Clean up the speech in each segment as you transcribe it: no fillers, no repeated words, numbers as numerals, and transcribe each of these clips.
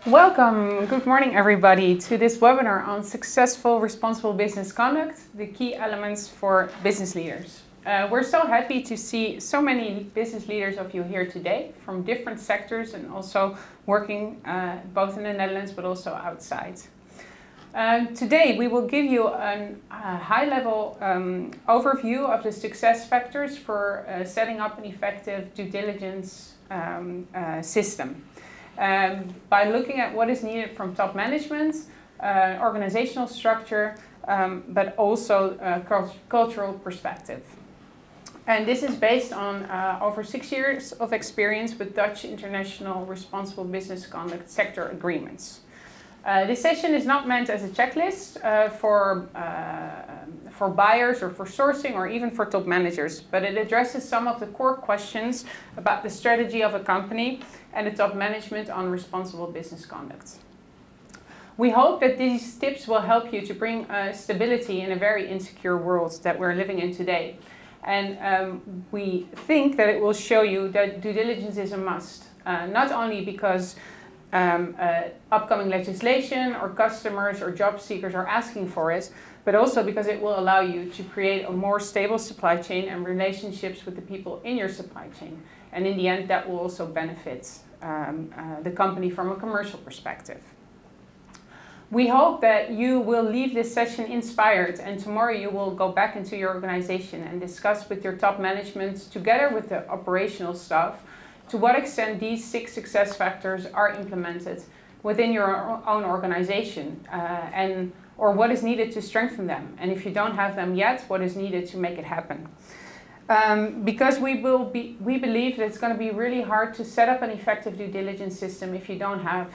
Welcome, good morning everybody to this webinar on successful responsible business conduct, the key elements for business leaders. We're so happy to see so many business leaders of you here today from different sectors and also working both in the Netherlands but also outside. Today we will give you a high-level overview of the success factors for setting up an effective due diligence system. By looking at what is needed from top management, organizational structure, but also cultural perspective. And this is based on over 6 years of experience with Dutch international responsible business conduct sector agreements. This session is not meant as a checklist for buyers or for sourcing or even for top managers, but it addresses some of the core questions about the strategy of a company and the top management on responsible business conduct. We hope that these tips will help you to bring stability in a very insecure world that we're living in today. And we think that it will show you that due diligence is a must, not only because upcoming legislation or customers or job seekers are asking for it, but also because it will allow you to create a more stable supply chain and relationships with the people in your supply chain. And in the end, that will also benefit the company from a commercial perspective. We hope that you will leave this session inspired, and tomorrow you will go back into your organization and discuss with your top management together with the operational staff to what extent these 6 success factors are implemented within your own organization or what is needed to strengthen them. And if you don't have them yet, what is needed to make it happen. Because we believe that it's going to be really hard to set up an effective due diligence system if you don't have,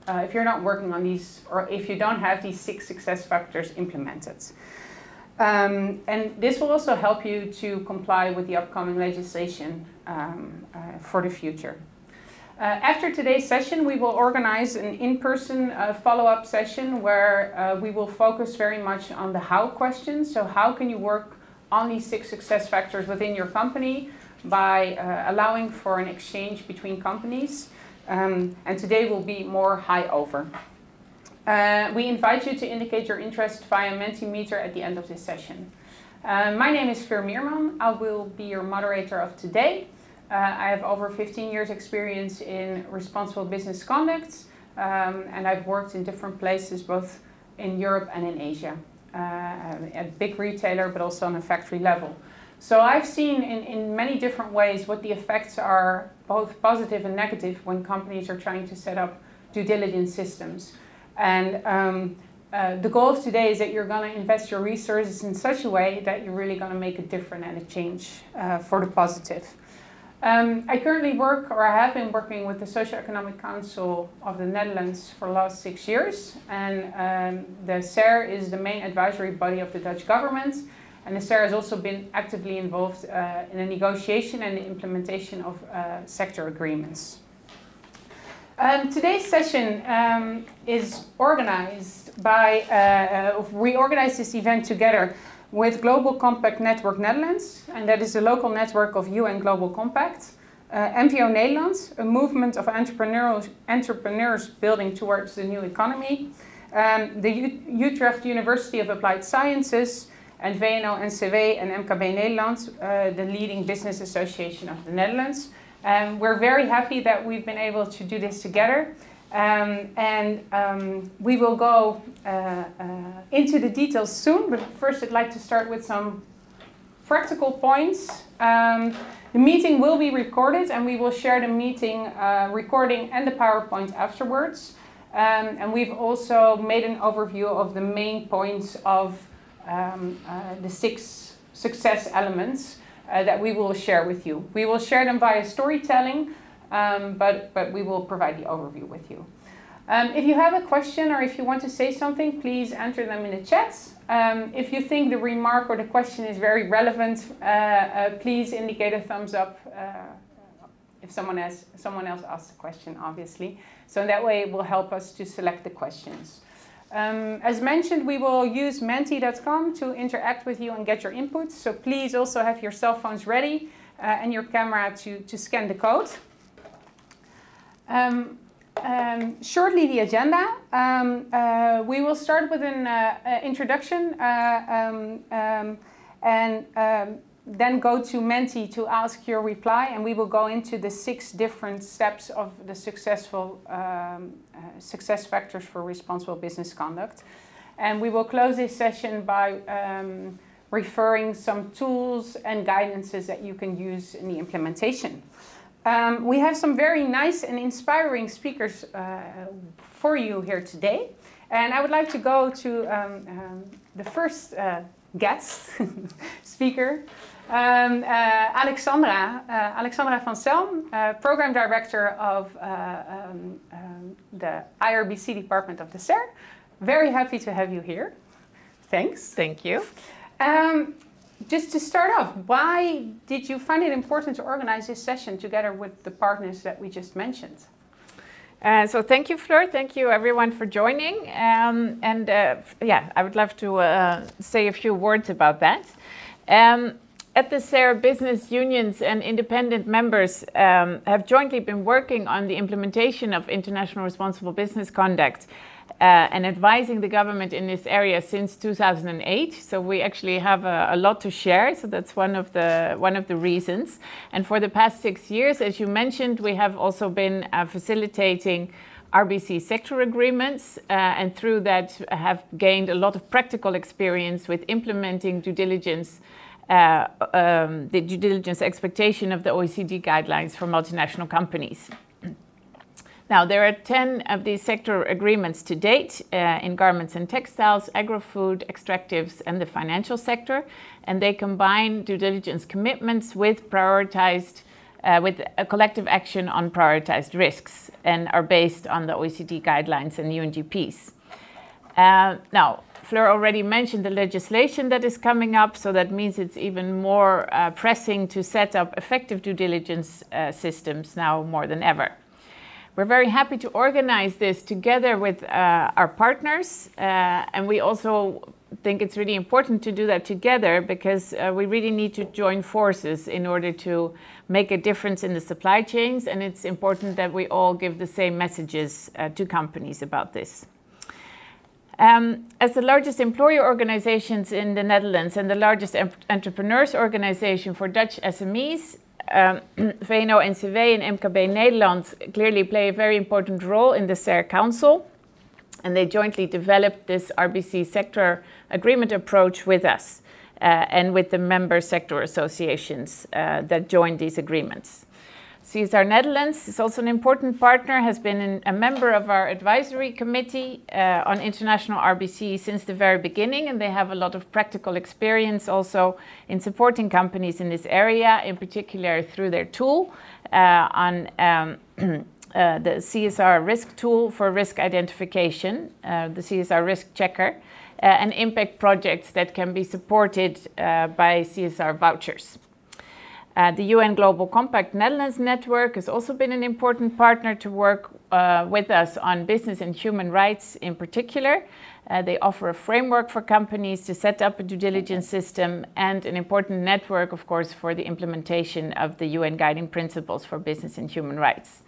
if you're not working on these, or if you don't have these 6 success factors implemented. And this will also help you to comply with the upcoming legislation for the future. After today's session, we will organize an in-person follow-up session where we will focus very much on the how questions. So how can you work on these 6 success factors within your company by allowing for an exchange between companies. And today will be more high over. We invite you to indicate your interest via Mentimeter at the end of this session. My name is Fleur Meerman. I will be your moderator of today. I have over 15 years experience in responsible business conduct, and I've worked in different places both in Europe and in Asia, at big retailer but also on a factory level. So I've seen in many different ways what the effects are, both positive and negative, when companies are trying to set up due diligence systems. And the goal of today is that you're going to invest your resources in such a way that you're really going to make a difference and a change for the positive. I currently work, or I have been working with the Sociaal-Economic Council of the Netherlands for the last 6 years. And the SER is the main advisory body of the Dutch government. And the SER has also been actively involved in the negotiation and the implementation of sector agreements. Today's session is organized by, we organized this event together with Global Compact Network Netherlands, and that is the local network of UN Global Compact, MVO Nederland, a movement of entrepreneurs building towards the new economy, the Utrecht University of Applied Sciences, and VNO-NCW and MKB Nederland, the leading business association of the Netherlands. We're very happy that we've been able to do this together. We will go into the details soon, but first I'd like to start with some practical points. The meeting will be recorded, and we will share the meeting recording and the PowerPoint afterwards. And we've also made an overview of the main points of the 6 success elements that we will share with you. We will share them via storytelling, but we will provide the overview with you. If you have a question or if you want to say something, please enter them in the chat. If you think the remark or the question is very relevant, please indicate a thumbs up if someone else asks a question, obviously. So in that way it will help us to select the questions. As mentioned, we will use menti.com to interact with you and get your inputs. So please also have your cell phones ready and your camera to scan the code. Shortly, the agenda. We will start with an introduction and then go to Menti to ask your reply, and we will go into the 6 different steps of the successful success factors for responsible business conduct. And we will close this session by referring some tools and guidances that you can use in the implementation. We have some very nice and inspiring speakers for you here today. And I would like to go to the first guest speaker, Alexandra van Selm, Program Director of the IRBC Department of the SER. Very happy to have you here. Thanks. Thank you. Just to start off, why did you find it important to organize this session together with the partners that we just mentioned? So thank you, Fleur. Thank you, everyone, for joining. Yeah, I would love to say a few words about that. At the SER, business unions and independent members have jointly been working on the implementation of international responsible business conduct and advising the government in this area since 2008. So we actually have a lot to share. So that's one of the reasons. And for the past 6 years, as you mentioned, we have also been facilitating RBC sector agreements, and through that have gained a lot of practical experience with implementing due diligence, the due diligence expectation of the OECD guidelines for multinational companies. Now, there are 10 of these sector agreements to date in garments and textiles, agro-food, extractives, and the financial sector, and they combine due diligence commitments with prioritized, with a collective action on prioritized risks, and are based on the OECD guidelines and UNGPs. Now, Fleur already mentioned the legislation that is coming up, so that means it's even more pressing to set up effective due diligence systems now more than ever. We're very happy to organize this together with our partners, and we also think it's really important to do that together because we really need to join forces in order to make a difference in the supply chains, and it's important that we all give the same messages to companies about this. As the largest employer organizations in the Netherlands and the largest entrepreneurs organization for Dutch SMEs, VNO-NCW and MKB Nederland clearly play a very important role in the SER Council, and they jointly developed this RBC sector agreement approach with us and with the member sector associations that joined these agreements. CSR Netherlands is also an important partner, has been a member of our advisory committee on international RBC since the very beginning, and they have a lot of practical experience also in supporting companies in this area, in particular through their tool on the CSR risk tool for risk identification, the CSR risk checker, and impact projects that can be supported by CSR vouchers. The UN Global Compact Netherlands Network has also been an important partner to work with us on business and human rights in particular. They offer a framework for companies to set up a due diligence system and an important network, of course, for the implementation of the UN Guiding Principles for Business and Human Rights.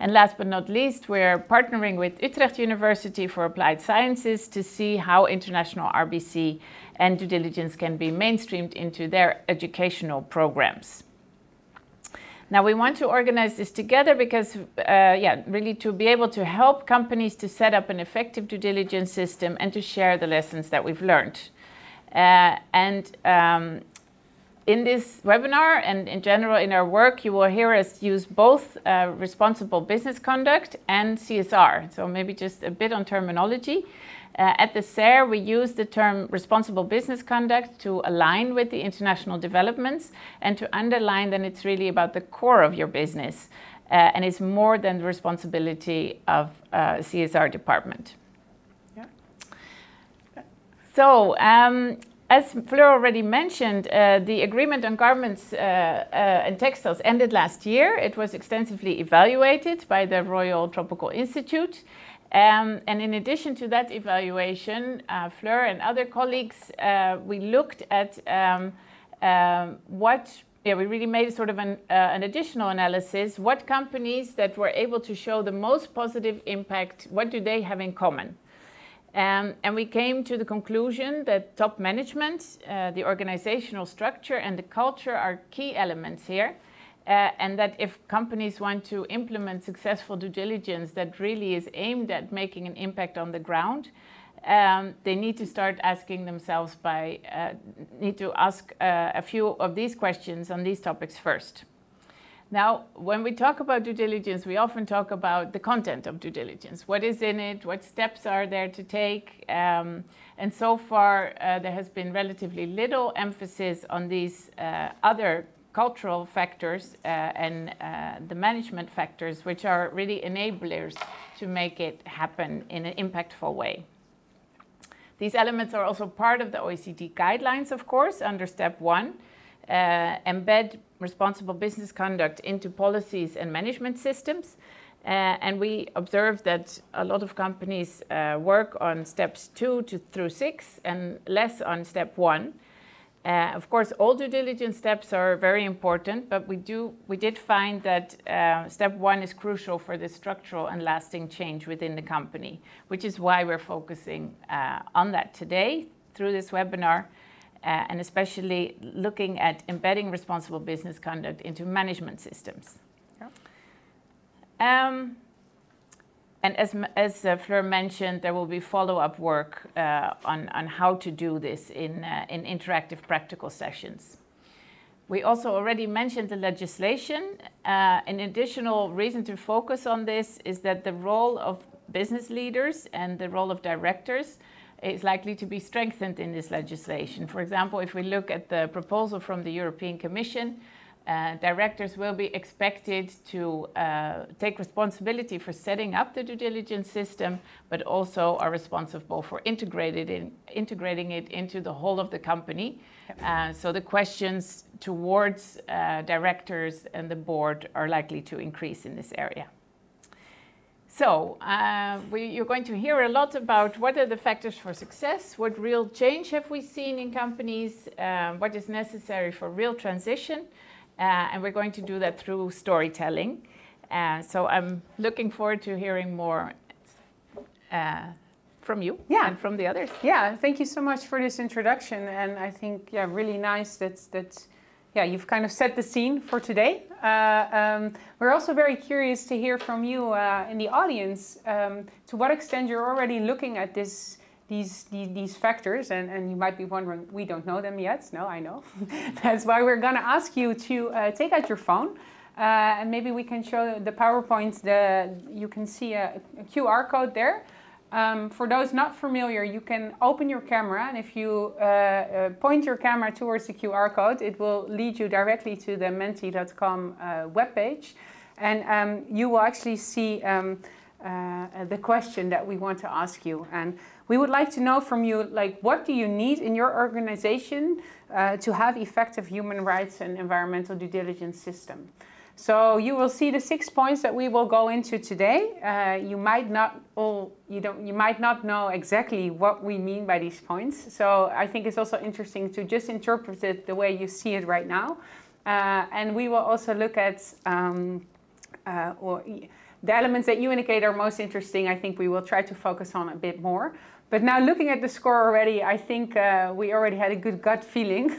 And last but not least, we're partnering with Utrecht University for Applied Sciences to see how international RBC and due diligence can be mainstreamed into their educational programs. Now, we want to organize this together because, really to be able to help companies to set up an effective due diligence system and to share the lessons that we've learned. In this webinar and in general in our work, you will hear us use both responsible business conduct and CSR. So maybe just a bit on terminology. At the SER, we use the term responsible business conduct to align with the international developments and to underline that it's really about the core of your business and it's more than the responsibility of CSR department. Yeah. So, as Fleur already mentioned, the agreement on garments and textiles ended last year. It was extensively evaluated by the Royal Tropical Institute. And in addition to that evaluation, Fleur and other colleagues, we looked at what we really made sort of an additional analysis. What companies that were able to show the most positive impact, what do they have in common? And we came to the conclusion that top management, the organizational structure and the culture are key elements here. And that if companies want to implement successful due diligence that really is aimed at making an impact on the ground, they need to start asking themselves need to ask a few of these questions on these topics first. Now, when we talk about due diligence, we often talk about the content of due diligence. What is in it? What steps are there to take? And so far, there has been relatively little emphasis on these other cultural factors and the management factors, which are really enablers to make it happen in an impactful way. These elements are also part of the OECD guidelines, of course, under step 1. Embed responsible business conduct into policies and management systems. And we observe that a lot of companies work on steps 2 through 6 and less on step 1. Of course, all due diligence steps are very important, but we did find that step 1 is crucial for the structural and lasting change within the company, which is why we're focusing on that today through this webinar, and especially looking at embedding responsible business conduct into management systems. Yeah. And as Fleur mentioned, there will be follow-up work on how to do this in interactive practical sessions. We also already mentioned the legislation. An additional reason to focus on this is that the role of business leaders and the role of directors is likely to be strengthened in this legislation. For example, if we look at the proposal from the European Commission, directors will be expected to take responsibility for setting up the due diligence system, but also are responsible for integrating it into the whole of the company. So the questions towards directors and the board are likely to increase in this area. So you're going to hear a lot about what are the factors for success, what real change have we seen in companies, what is necessary for real transition. And we're going to do that through storytelling. So I'm looking forward to hearing more from you and from the others. Yeah, thank you so much for this introduction. And I think, really nice that you've kind of set the scene for today. We're also very curious to hear from you in the audience to what extent you're already looking at these factors, and you might be wondering, we don't know them yet. No, I know. That's why we're going to ask you to take out your phone, and maybe we can show the PowerPoint. You can see a QR code there. For those not familiar, you can open your camera, and if you point your camera towards the QR code, it will lead you directly to the menti.com webpage, and you will actually see the question that we want to ask you. And we would like to know from you, what do you need in your organization to have effective human rights and environmental due diligence system? So you will see the 6 points that we will go into today. You might not know exactly what we mean by these points. So I think it's also interesting to just interpret it the way you see it right now. And we will also look at the elements that you indicate are most interesting. I think we will try to focus on a bit more. But now looking at the score already, I think we already had a good gut feeling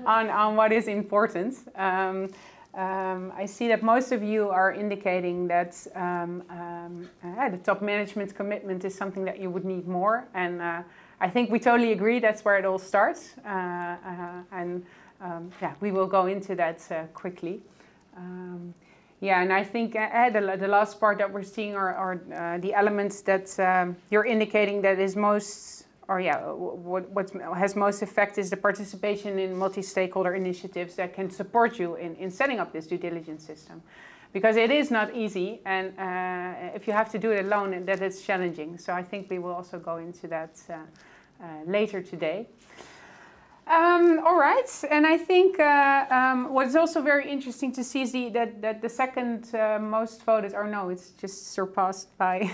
on what is important. I see that most of you are indicating that the top management commitment is something that you would need more. And I think we totally agree that's where it all starts. We will go into that quickly. And I think the last part that we're seeing are the elements that you're indicating that is most, what has most effect is the participation in multi-stakeholder initiatives that can support you in setting up this due diligence system. Because it is not easy, and if you have to do it alone, that is challenging. So I think we will also go into that later today. All right, and I think what's also very interesting to see is that the second most voted, or no, it's just surpassed by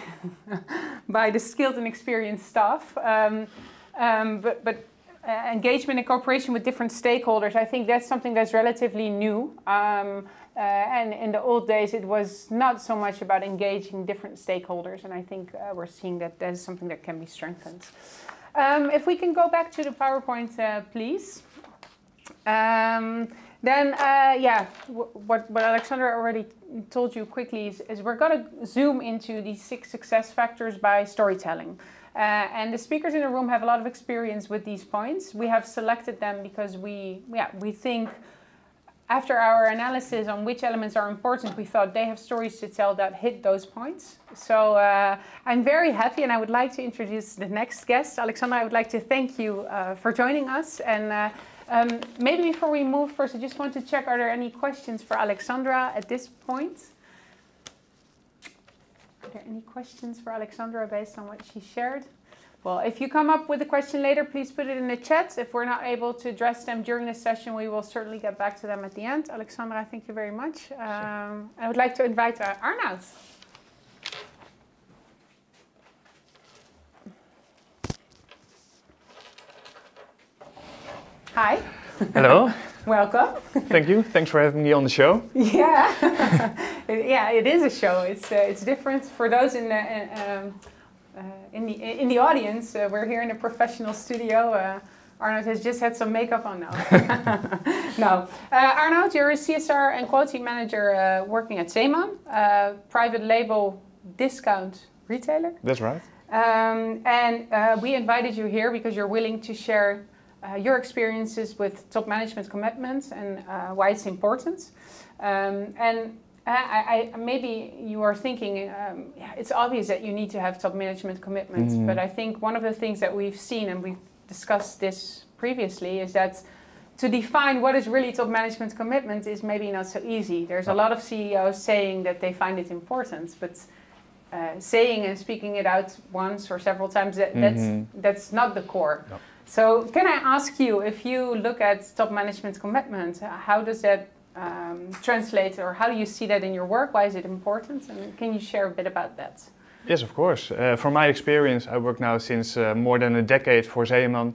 by the skilled and experienced staff. But engagement and cooperation with different stakeholders, I think that's something that's relatively new. And in the old days, it was not so much about engaging different stakeholders. And I think we're seeing that that is something that can be strengthened. If we can go back to the PowerPoint, please. What Alexandra already told you quickly is we're going to zoom into these 6 success factors by storytelling. And the speakers in the room have a lot of experience with these points. We have selected them because we think after our analysis on which elements are important, we thought they have stories to tell that hit those points. So I'm very happy, and I would like to introduce the next guest. Alexandra, I would like to thank you for joining us. And maybe before we move first, I just want to check, are there any questions for Alexandra at this point? Are there any questions for Alexandra based on what she shared? Well, if you come up with a question later, please put it in the chat. If we're not able to address them during the session, we will certainly get back to them at the end. Alexandra, thank you very much. I would like to invite Arnoud. Hi. Hello. Welcome. Thank you. Thanks for having me on the show. Yeah, yeah, it is a show. It's different for those in the audience. We're here in a professional studio. Arnoud has just had some makeup on now. No, Arnoud, you're a CSR and quality manager working at Zeeman, private label discount retailer. That's right. And we invited you here because you're willing to share your experiences with top management commitments and why it's important. Maybe you are thinking, it's obvious that you need to have top management commitments, but I think one of the things that we've seen, and we've discussed this previously, is that to define what is really top management commitment is maybe not so easy. There's a lot of CEOs saying that they find it important, but saying and speaking it out once or several times, that's not the core. No. So can I ask you, if you look at top management commitment, how does that translate, or how do you see that in your work? Why is it important? And can you share a bit about that? Yes, of course. From my experience, I work now since more than a decade for Zeeman.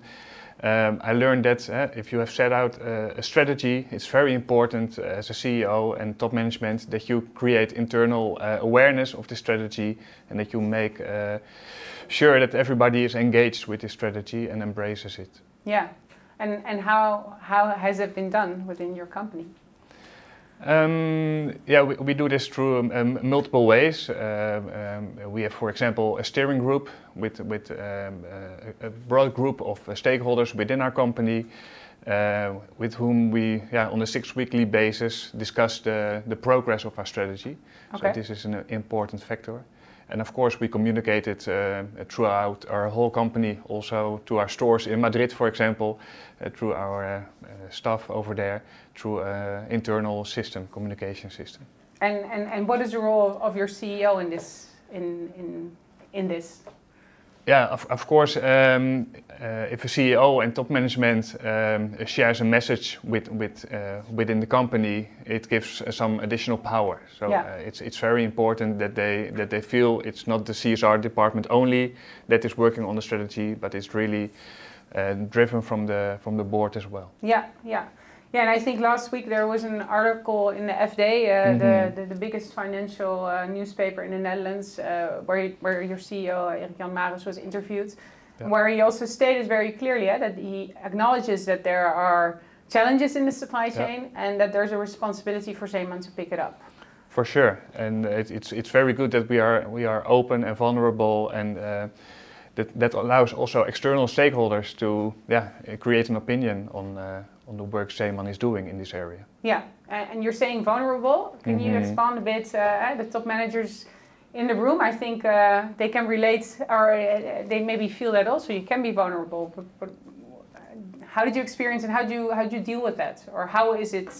I learned that if you have set out a strategy, it's very important as a CEO and top management that you create internal awareness of the strategy and that you make sure that everybody is engaged with the strategy and embraces it. Yeah, and how has it been done within your company? We do this through multiple ways. We have, for example, a steering group with a broad group of stakeholders within our company with whom we, on a 6-weekly basis, discuss the progress of our strategy. Okay. So this is an important factor. And of course, we communicate it throughout our whole company, also to our stores in Madrid, for example, through our staff over there, through internal system, communication system. And what is the role of your CEO in this? In this? Yeah, of course, if a CEO and top management shares a message within the company, it gives some additional power. So it's very important that they feel it's not the CSR department only that is working on the strategy, but it's really driven from the board as well. Yeah, and I think last week there was an article in the FD, the biggest financial newspaper in the Netherlands, where your CEO, Erik-Jan Maris, was interviewed, where he also stated very clearly that he acknowledges that there are challenges in the supply chain and that there's a responsibility for Zeeman to pick it up. For sure, and it's very good that we are open and vulnerable, and that allows also external stakeholders to create an opinion on the work Zeeman is doing in this area. Yeah, and you're saying vulnerable. Can you expand a bit? The top managers in the room, I think they can relate, or they maybe feel that also. You can be vulnerable, but how did you experience and how do you deal with that? Or how is it?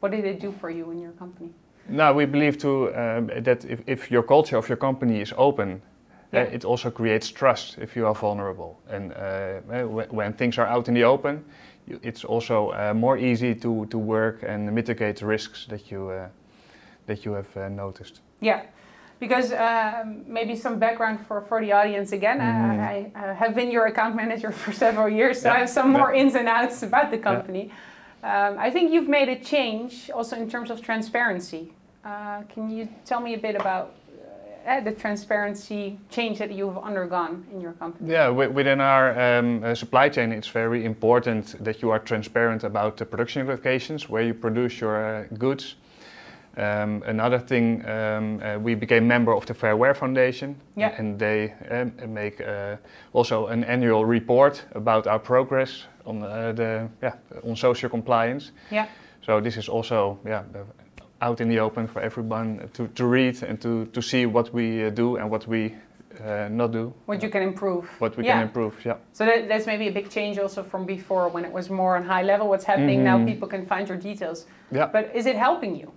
What did it do for you in your company? No, we believe too that if your culture of your company is open, it also creates trust if you are vulnerable. And when things are out in the open, it's also more easy to work and mitigate the risks that you have noticed. Yeah. Because maybe some background for the audience again. I have been your account manager for several years, so I have some more ins and outs about the company. I think you've made a change also in terms of transparency. Can you tell me a bit about the transparency change that you've undergone in your company? Yeah, within our supply chain, it's very important that you are transparent about the production locations where you produce your goods. Another thing, we became member of the Fair Wear Foundation, and they make also an annual report about our progress on on social compliance. Yeah. So this is also out in the open for everyone to read and to see what we do and what we not do. What you can improve. What we can improve, yeah. So that's maybe a big change also from before when it was more on high level. What's happening now, people can find your details. Yeah. But is it helping you?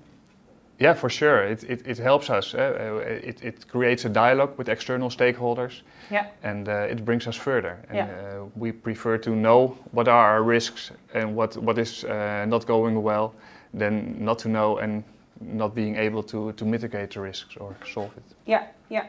Yeah, for sure. It helps us. It creates a dialogue with external stakeholders, and it brings us further. And we prefer to know what are our risks and what is not going well, than not to know and not being able to mitigate the risks or solve it. Yeah, yeah.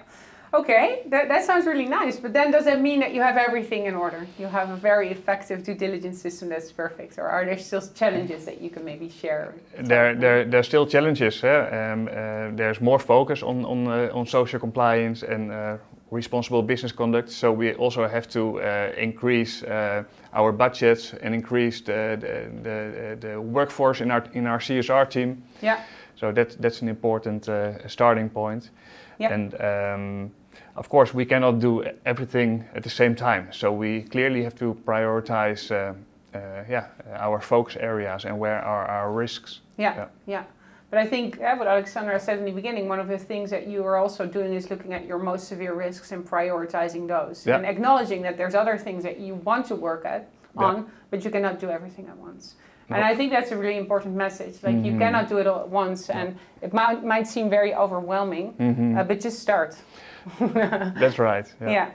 Okay, that sounds really nice, but then does that mean that you have everything in order? You have a very effective due diligence system that's perfect, or are there still challenges that you can maybe share? There are still challenges. There's more focus on social compliance and responsible business conduct, so we also have to increase our budgets and increase the workforce in our CSR team. Yeah. So that's an important starting point. Yeah. And of course, we cannot do everything at the same time. So we clearly have to prioritize our focus areas and where are our risks. Yeah. But I think what Alexandra said in the beginning, one of the things that you are also doing is looking at your most severe risks and prioritizing those. And acknowledging that there's other things that you want to work on, but you cannot do everything at once. And I think that's a really important message. Like you cannot do it all at once, and it might seem very overwhelming, but just start. That's right. Yeah.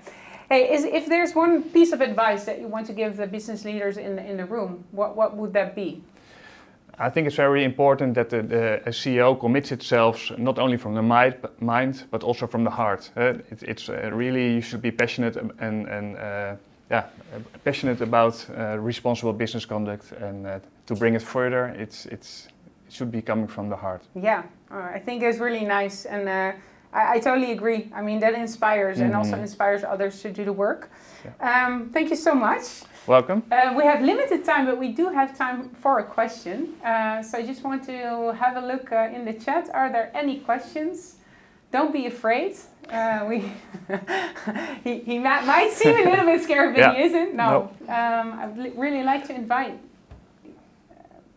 Hey, if there's one piece of advice that you want to give the business leaders in the room, what would that be? I think it's very important that a CEO commits itself not only from the mind, but also from the heart. It's really, you should be passionate and passionate about responsible business conduct, and to bring it further, it should be coming from the heart. Yeah, I think it's really nice, and I totally agree. I mean, that inspires and also inspires others to do the work. Yeah. Thank you so much. Welcome. We have limited time, but we do have time for a question. So I just want to have a look in the chat. Are there any questions? Don't be afraid. He might seem a little bit scared, but he isn't. No. I'd really like to invite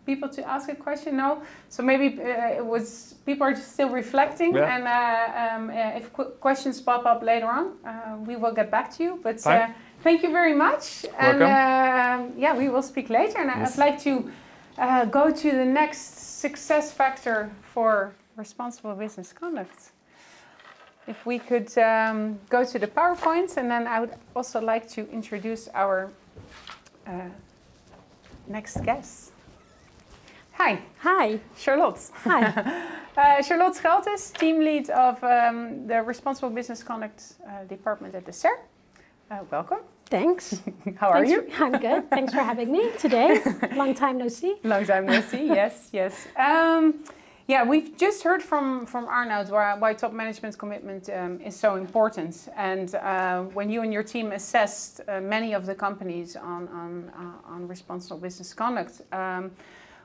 people to ask a question. No. So maybe people are just still reflecting, and if questions pop up later on, we will get back to you. But thank you very much. Welcome. And we will speak later. And I'd like to go to the next success factor for responsible business conduct. If we could go to the PowerPoints, and then I would also like to introduce our next guest. Hi. Hi. Charlotte. Hi. Charlotte Scheltes, team lead of the Responsible Business Conduct Department at the SER. Welcome. Thanks. How are you? I'm good. Thanks for having me today. Long time no see. Long time no see, yes. We've just heard from Arnoud why top management's commitment is so important. And when you and your team assessed many of the companies on responsible business conduct,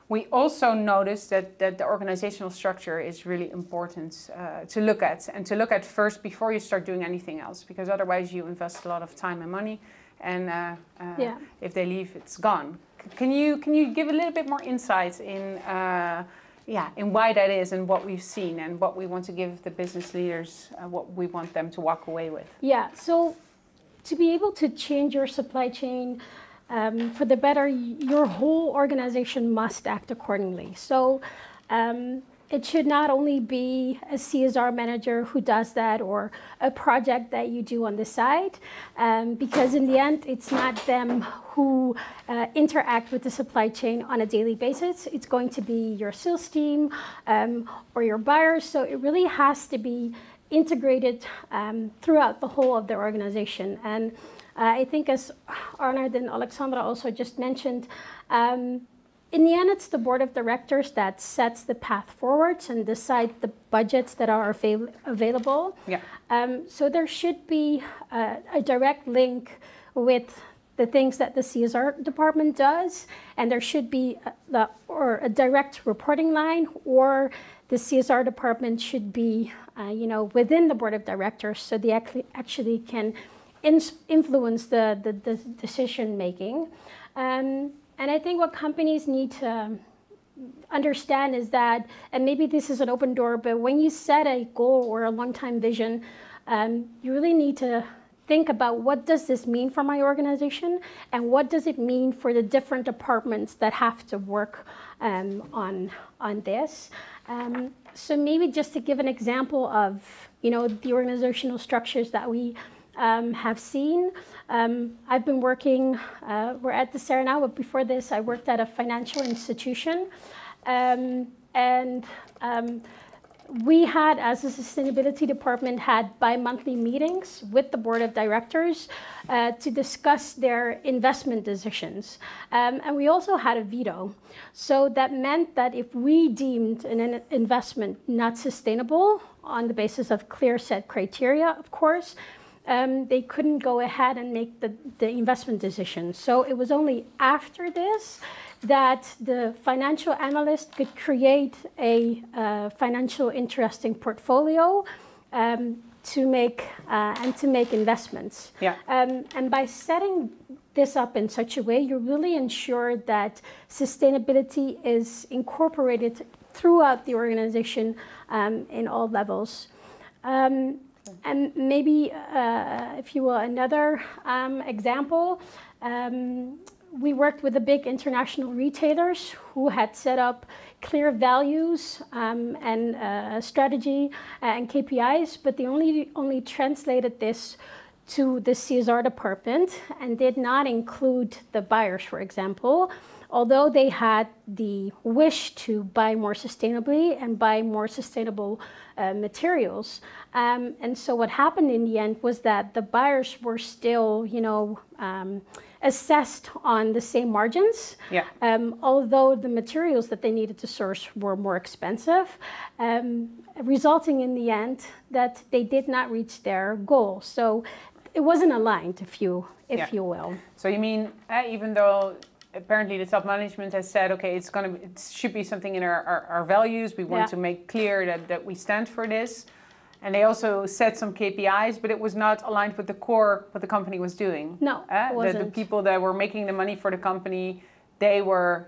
we also noticed that the organizational structure is really important to look at, and to look at first before you start doing anything else, because otherwise you invest a lot of time and money, and if they leave, it's gone. Can you give a little bit more insight in why that is, and what we've seen, and what we want to give the business leaders, what we want them to walk away with? Yeah, so to be able to change your supply chain for the better, your whole organization must act accordingly. So it should not only be a CSR manager who does that, or a project that you do on the side, because in the end, it's not them who interact with the supply chain on a daily basis. It's going to be your sales team or your buyers. So it really has to be integrated throughout the whole of the organization. And I think, as Arnoud and Alexandra also just mentioned, in the end, it's the board of directors that sets the path forwards and decide the budgets that are available. Yeah. So there should be a direct link with the things that the CSR department does, and there should be a direct reporting line, or the CSR department should be, within the board of directors, so they actually can influence the decision making. And I think what companies need to understand is that, and maybe this is an open door, but when you set a goal or a long-time vision, you really need to think about, what does this mean for my organization, and what does it mean for the different departments that have to work on this. So maybe just to give an example of the organizational structures that we have seen. I've been working, we're at the SARA now, but before this I worked at a financial institution. We had, as a sustainability department, had bi-monthly meetings with the board of directors to discuss their investment decisions. And we also had a veto. So that meant that if we deemed an investment not sustainable on the basis of clear set criteria, of course, they couldn't go ahead and make the investment decision. So it was only after this that the financial analyst could create a financial interesting portfolio to make investments. Yeah. And by setting this up in such a way, you really ensure that sustainability is incorporated throughout the organization in all levels. And maybe, if you will, another example, we worked with the big international retailers who had set up clear values and strategy and KPIs, but they only translated this to the CSR department and did not include the buyers, for example, although they had the wish to buy more sustainably and buy more sustainable materials. And so what happened in the end was that the buyers were still, assessed on the same margins, Yeah. Although the materials that they needed to source were more expensive, resulting in the end that they did not reach their goal. So it wasn't aligned, if you will. So you mean, even though apparently the top management has said, okay, it should be something in our values, we want to make clear that we stand for this. And they also set some KPIs, but it was not aligned with the core, what the company was doing. No, it wasn't. The people that were making the money for the company, they were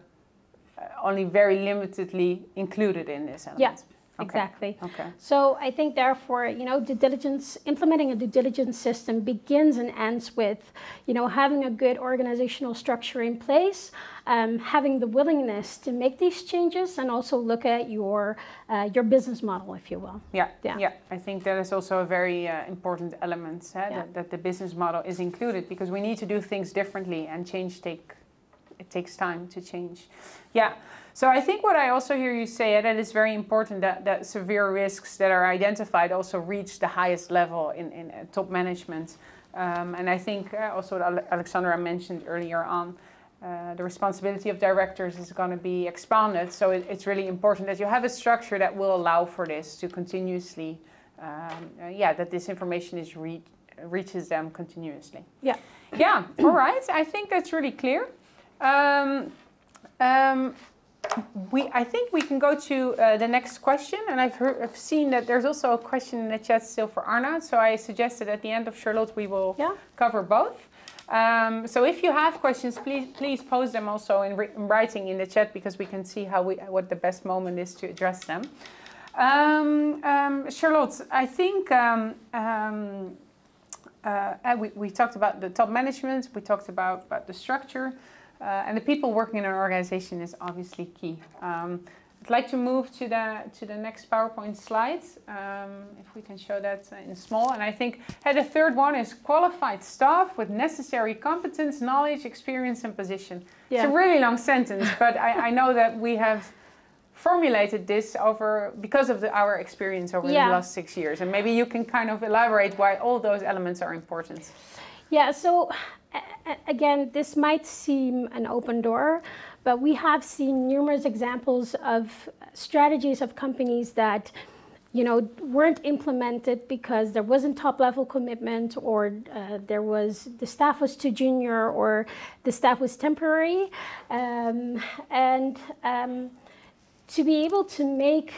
only very limitedly included in this element. Yeah. Okay. Exactly. Okay. So I think therefore, due diligence, implementing a due diligence system begins and ends with, having a good organizational structure in place, having the willingness to make these changes, and also look at your business model, if you will. Yeah. I think that is also a very important element, that the business model is included, because we need to do things differently, and it takes time to change. Yeah. So I think what I also hear you say, that it's very important that severe risks that are identified also reach the highest level in top management. And I think also what Alexandra mentioned earlier on, the responsibility of directors is going to be expanded. So it's really important that you have a structure that will allow for this to continuously, that this information is reaches them continuously. Yeah. Yeah, all right. I think that's really clear. I think we can go to the next question, and I've seen that there's also a question in the chat still for Arnoud, so I suggested at the end of Charlotte we will cover both. So if you have questions, please post them also in writing in the chat, because we can see what the best moment is to address them. Charlotte, I think we talked about the top management, we talked about the structure. And the people working in an organization is obviously key. I'd like to move to the next PowerPoint slide, if we can show that in small. And I think the third one is qualified staff with necessary competence, knowledge, experience, and position. Yeah. It's a really long sentence, but I know that we have formulated this because of our experience over the last 6 years. And maybe you can kind of elaborate why all those elements are important. Yeah, so again, this might seem an open door, but we have seen numerous examples of strategies of companies that weren't implemented because there wasn't top-level commitment, or the staff was too junior, or the staff was temporary, to be able to make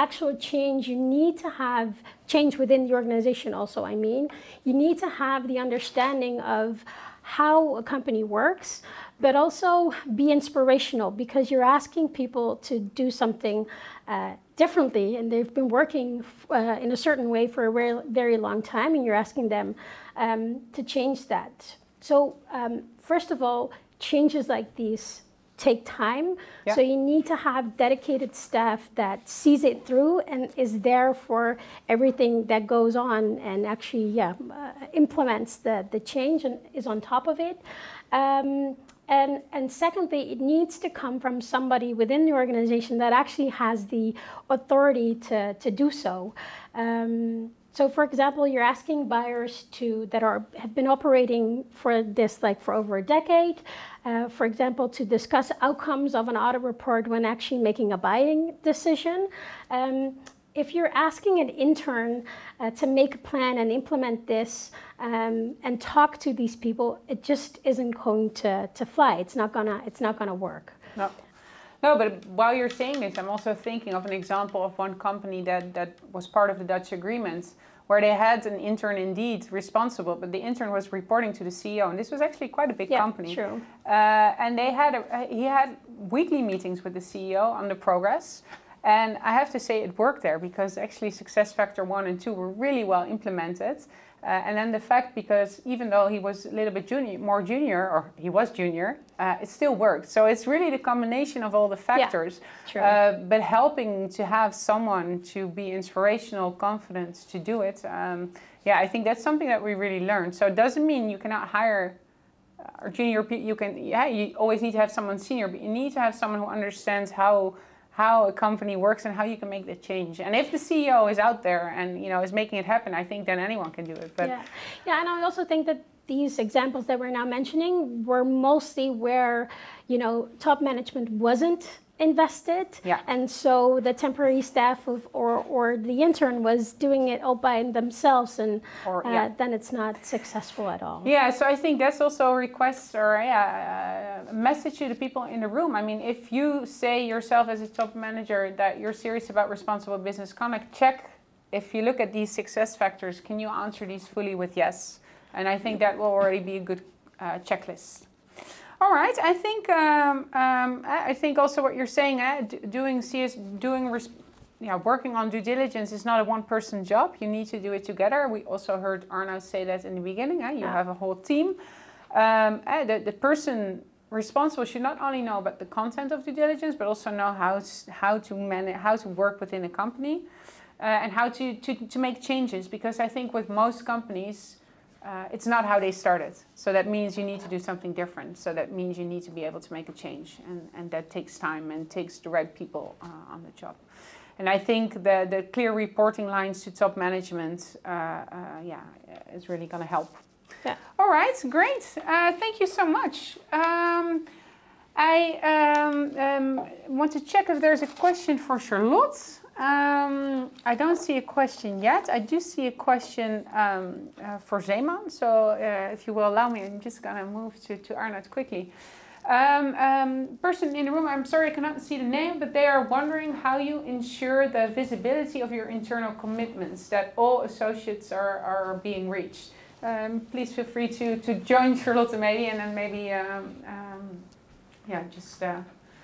actual change, you need to have change within the organization also. I mean, you need to have the understanding of how a company works, but also be inspirational, because you're asking people to do something differently, and they've been working in a certain way for a very long time, and you're asking them to change that. So first of all, changes like these take time. Yeah. So you need to have dedicated staff that sees it through and is there for everything that goes on, and actually implements the change and is on top of it. And secondly, it needs to come from somebody within the organization that actually has the authority to do so. So, for example, you're asking buyers that have been operating for over a decade, for example, to discuss outcomes of an audit report when actually making a buying decision. If you're asking an intern to make a plan and implement this and talk to these people, it just isn't going to fly. It's not gonna work. No. No, but while you're saying this, I'm also thinking of an example of one company that was part of the Dutch agreements, where they had an intern indeed responsible, but the intern was reporting to the CEO, and this was actually quite a big company. True. And he had weekly meetings with the CEO on the progress. And I have to say it worked there, because actually success factor 1 and 2 were really well implemented. And then the fact, because even though he was a little bit more junior, or he was junior, it still worked. So it's really the combination of all the factors, but helping to have someone to be inspirational, confident to do it. I think that's something that we really learned. So it doesn't mean you cannot hire junior people. You always need to have someone senior, but you need to have someone who understands how a company works and how you can make the change. And if the CEO is out there and is making it happen, I think then anyone can do it. But and I also think that these examples that we're now mentioning were mostly where top management wasn't invested, and so the temporary staff or the intern was doing it all by themselves, and then it's not successful at all. So I think that's also a request or a message to the people in the room. I mean, if you say yourself as a top manager that you're serious about responsible business conduct, check if you look at these success factors, can you answer these fully with yes? And I think that will already be a good checklist. All right, I think also what you're saying, working on due diligence is not a one-person job. You need to do it together. We also heard Arno say that in the beginning. You have a whole team. The person responsible should not only know about the content of due diligence, but also know how to manage, how to work within a company, and how to make changes. Because I think with most companies, it's not how they started. So that means you need to do something different. So that means you need to be able to make a change. And that takes time and takes the right people on the job. And I think the clear reporting lines to top management is really going to help. Yeah. All right, great. Thank you so much. I want to check if there's a question for Charlotte. I don't see a question yet. I do see a question for Zeeman. So if you will allow me, I'm just going to move to Arnoud quickly. Person in the room, I'm sorry I cannot see the name, but they are wondering how you ensure the visibility of your internal commitments, that all associates are being reached. Please feel free to join Charlotte maybe, and then maybe,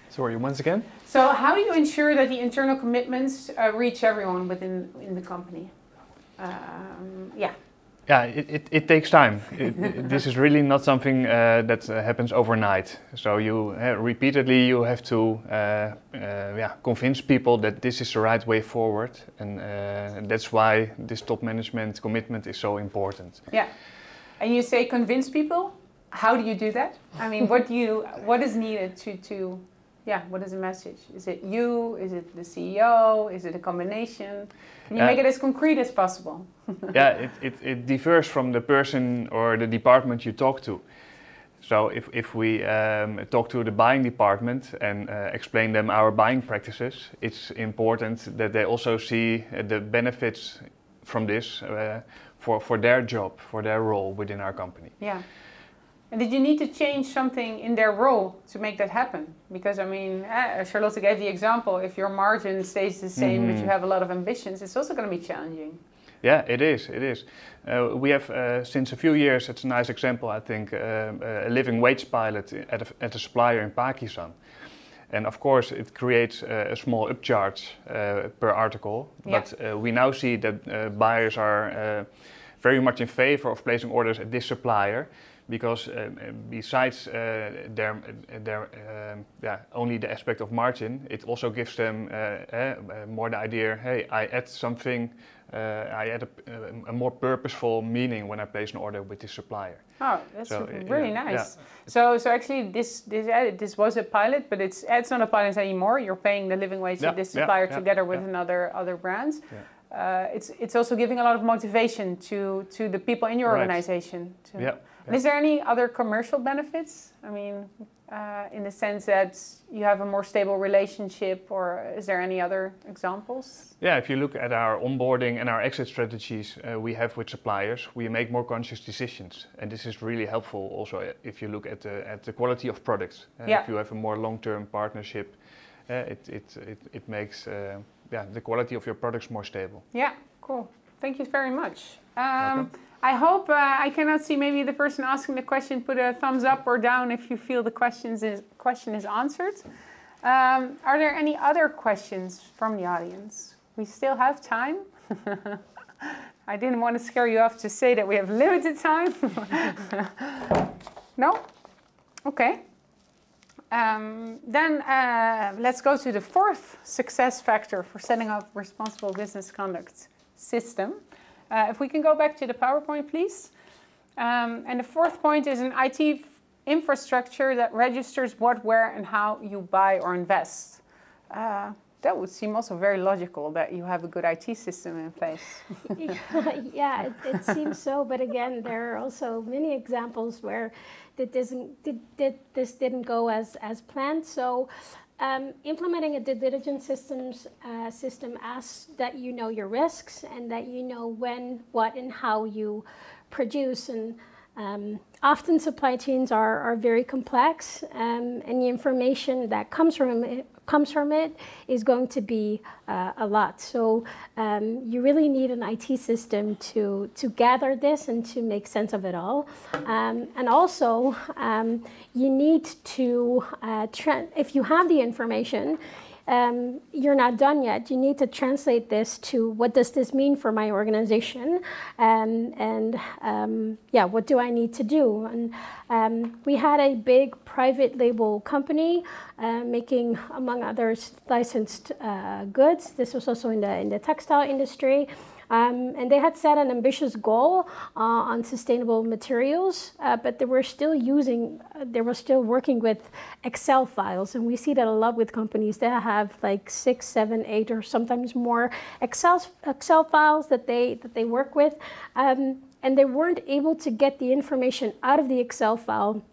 Sorry, once again? So how do you ensure that the internal commitments reach everyone in the company? It takes time. This is really not something that happens overnight. So you repeatedly you have to convince people that this is the right way forward, and that's why this top management commitment is so important. Yeah, and you say convince people. How do you do that? I mean, what is needed to yeah, what is the message? Is it you? Is it the CEO? Is it a combination? Can you make it as concrete as possible? Yeah, it differs from the person or the department you talk to. So if we talk to the buying department and explain them our buying practices, it's important that they also see the benefits from this for their job, for their role within our company. Yeah. And did you need to change something in their role to make that happen? Because, I mean, Charlotte gave the example, if your margin stays the same, but you have a lot of ambitions, it's also going to be challenging. Yeah, it is. We have, since a few years, it's a nice example, I think, a living wage pilot at a supplier in Pakistan. And of course, it creates a small upcharge per article. Yeah. But we now see that buyers are very much in favor of placing orders at this supplier, because besides only the aspect of margin, it also gives them more the idea, hey, I add something, I add a more purposeful meaning when I place an order with this supplier. Oh, that's really nice. Yeah. So actually this was a pilot, but it's not a pilot anymore. You're paying the living wage of this supplier together with other brands. Yeah. It's also giving a lot of motivation to the people in your organization. And is there any other commercial benefits? I mean, in the sense that you have a more stable relationship, or is there any other examples? Yeah, if you look at our onboarding and our exit strategies we have with suppliers, we make more conscious decisions. And this is really helpful also if you look at the quality of products. If you have a more long-term partnership, it makes the quality of your products more stable. Yeah, cool. Thank you very much. I hope I cannot see maybe the person asking the question put a thumbs up or down if you feel the question is answered. Are there any other questions from the audience? We still have time. I didn't want to scare you off to say that we have limited time. No? Okay. Then let's go to the fourth success factor for setting up responsible business conduct system. If we can go back to the PowerPoint, please. And the fourth point is an IT infrastructure that registers what, where, and how you buy or invest. That would seem also very logical that you have a good IT system in place. Yeah, it seems so. But again, there are also many examples where this didn't go as planned. So implementing a due diligence system asks that you know your risks and that you know when, what, and how you produce. And often supply chains are very complex, and the information that comes from it is going to be a lot. So you really need an IT system to gather this and to make sense of it all. And also, you need to, if you have the information, you're not done yet. You need to translate this to what does this mean for my organization, and what do I need to do? And we had a big private label company making, among others, licensed goods. This was also in the textile industry. And they had set an ambitious goal on sustainable materials, but they were still working with Excel files. And we see that a lot with companies that have like 6, 7, 8, or sometimes more Excel files that they work with. And they weren't able to get the information out of the Excel file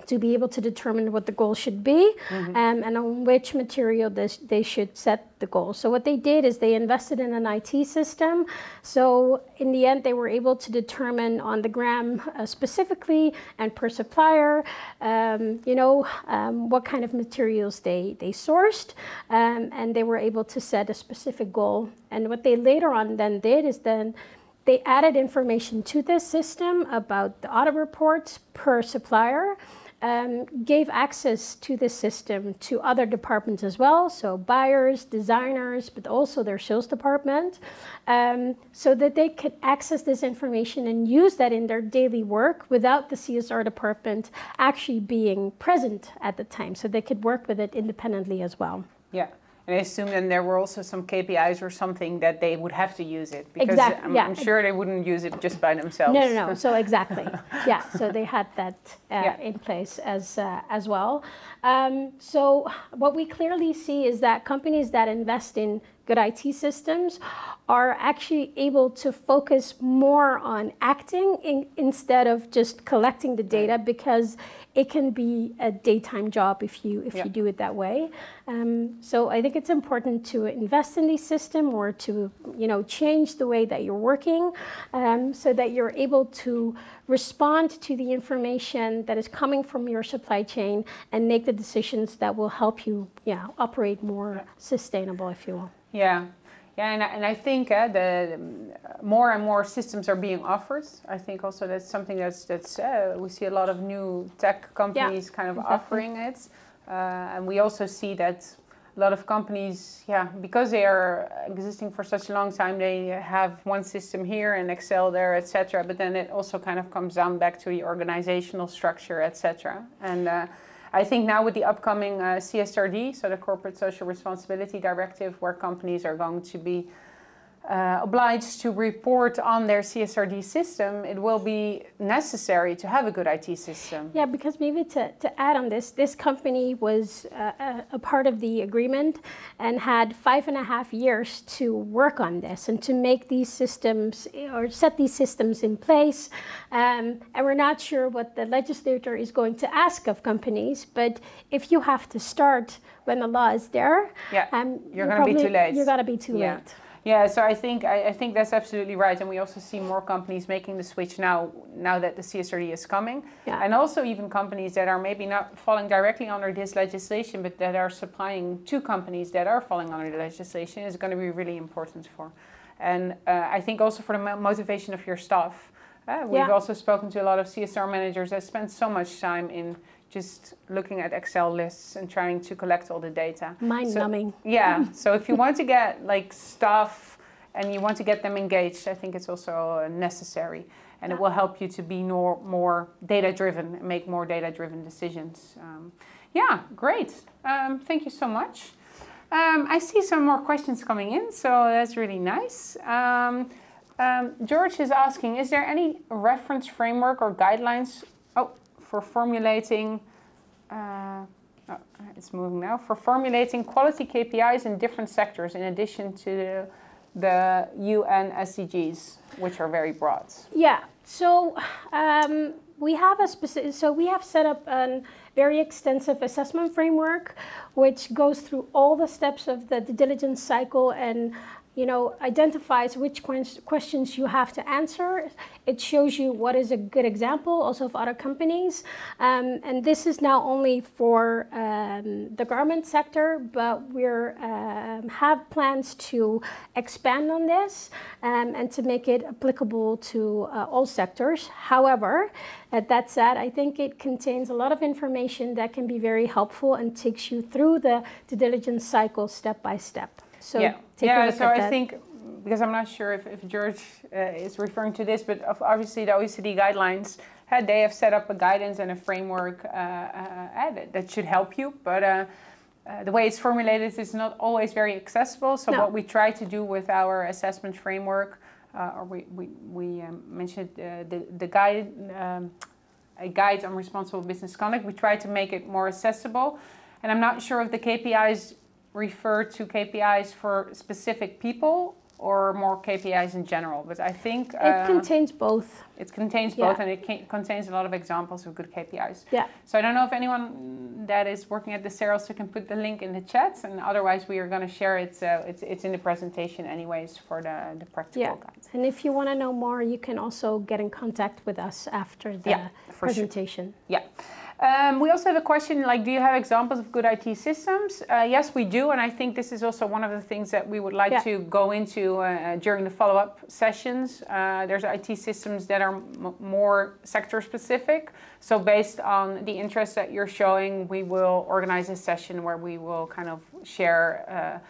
to be able to determine what the goal should be, and on which material they should set the goal. So what they did is they invested in an IT system. So in the end, they were able to determine on the gram specifically and per supplier, what kind of materials they sourced, and they were able to set a specific goal. And what they later on then did is they added information to this system about the audit reports per supplier, gave access to this system to other departments as well, so buyers, designers, but also their sales department, so that they could access this information and use that in their daily work without the CSR department actually being present at the time, so they could work with it independently as well. Yeah. And I assume then there were also some KPIs or something that they would have to use it, because Exactly, I'm sure they wouldn't use it just by themselves. No. So exactly, yeah. So they had that in place as well. So what we clearly see is that companies that invest in good IT systems are actually able to focus more on acting instead of just collecting the data, because it can be a daytime job if you do it that way. So I think it's important to invest in these systems, or to change the way that you're working, so that you're able to respond to the information that is coming from your supply chain and make the decisions that will help you operate more sustainable, if you will. Yeah, and I think the more and more systems are being offered. I think also that's something that's we see a lot of new tech companies kind of offering it, and we also see that a lot of companies, because they are existing for such a long time, they have one system here and Excel there, etc. But then it also kind of comes down back to the organizational structure, etc. And I think now with the upcoming CSRD, so the Corporate Social Responsibility Directive, where companies are going to be obliged to report on their CSRD system, it will be necessary to have a good IT system. Yeah, because maybe to add on this company was a part of the agreement and had 5.5 years to work on this and to make these systems or set these systems in place. And we're not sure what the legislator is going to ask of companies, but if you have to start when the law is there, you're going to be too late. You're going to be too late. Yeah, so I think that's absolutely right, and we also see more companies making the switch now that the CSRD is coming, and also even companies that are maybe not falling directly under this legislation, but that are supplying to companies that are falling under the legislation is going to be really important for. And I think also for the motivation of your staff. We've also spoken to a lot of CSR managers that spend so much time in just looking at Excel lists and trying to collect all the data. Mind-numbing. So if you want to get staff and you want to get them engaged, I think it's also necessary. And it will help you to be more data-driven and make more data-driven decisions. Great. Thank you so much. I see some more questions coming in, so that's really nice. George is asking, is there any reference framework or guidelines for formulating, it's moving now, for formulating quality KPIs in different sectors in addition to the UN SDGs, which are very broad? Yeah, so we have we have set up a very extensive assessment framework, which goes through all the steps of the due diligence cycle and identifies which questions you have to answer. It shows you what is a good example also of other companies. And this is now only for the garment sector, but we're have plans to expand on this and to make it applicable to all sectors. However, that said, I think it contains a lot of information that can be very helpful and takes you through the due diligence cycle step by step. So I think, because I'm not sure if George is referring to this, but obviously the OECD guidelines, they have set up a guidance and a framework that should help you, but the way it's formulated is not always very accessible. So what we try to do with our assessment framework, or we mentioned the guide, a guide on responsible business conduct, we try to make it more accessible. And I'm not sure if the KPIs refer to KPIs for specific people or more KPIs in general, but I think it contains both. It contains both, and it contains a lot of examples of good KPIs. Yeah. So I don't know if anyone that is working at the CERLS can put the link in the chat, and otherwise we are going to share it. It's in the presentation anyways for the practical guide. And if you want to know more, you can also get in contact with us after the presentation. Sure. We also have a question like, do you have examples of good IT systems? Yes, we do, and I think this is also one of the things that we would like to go into during the follow-up sessions. There's IT systems that are more sector-specific, so based on the interest that you're showing, we will organize a session where we will kind of share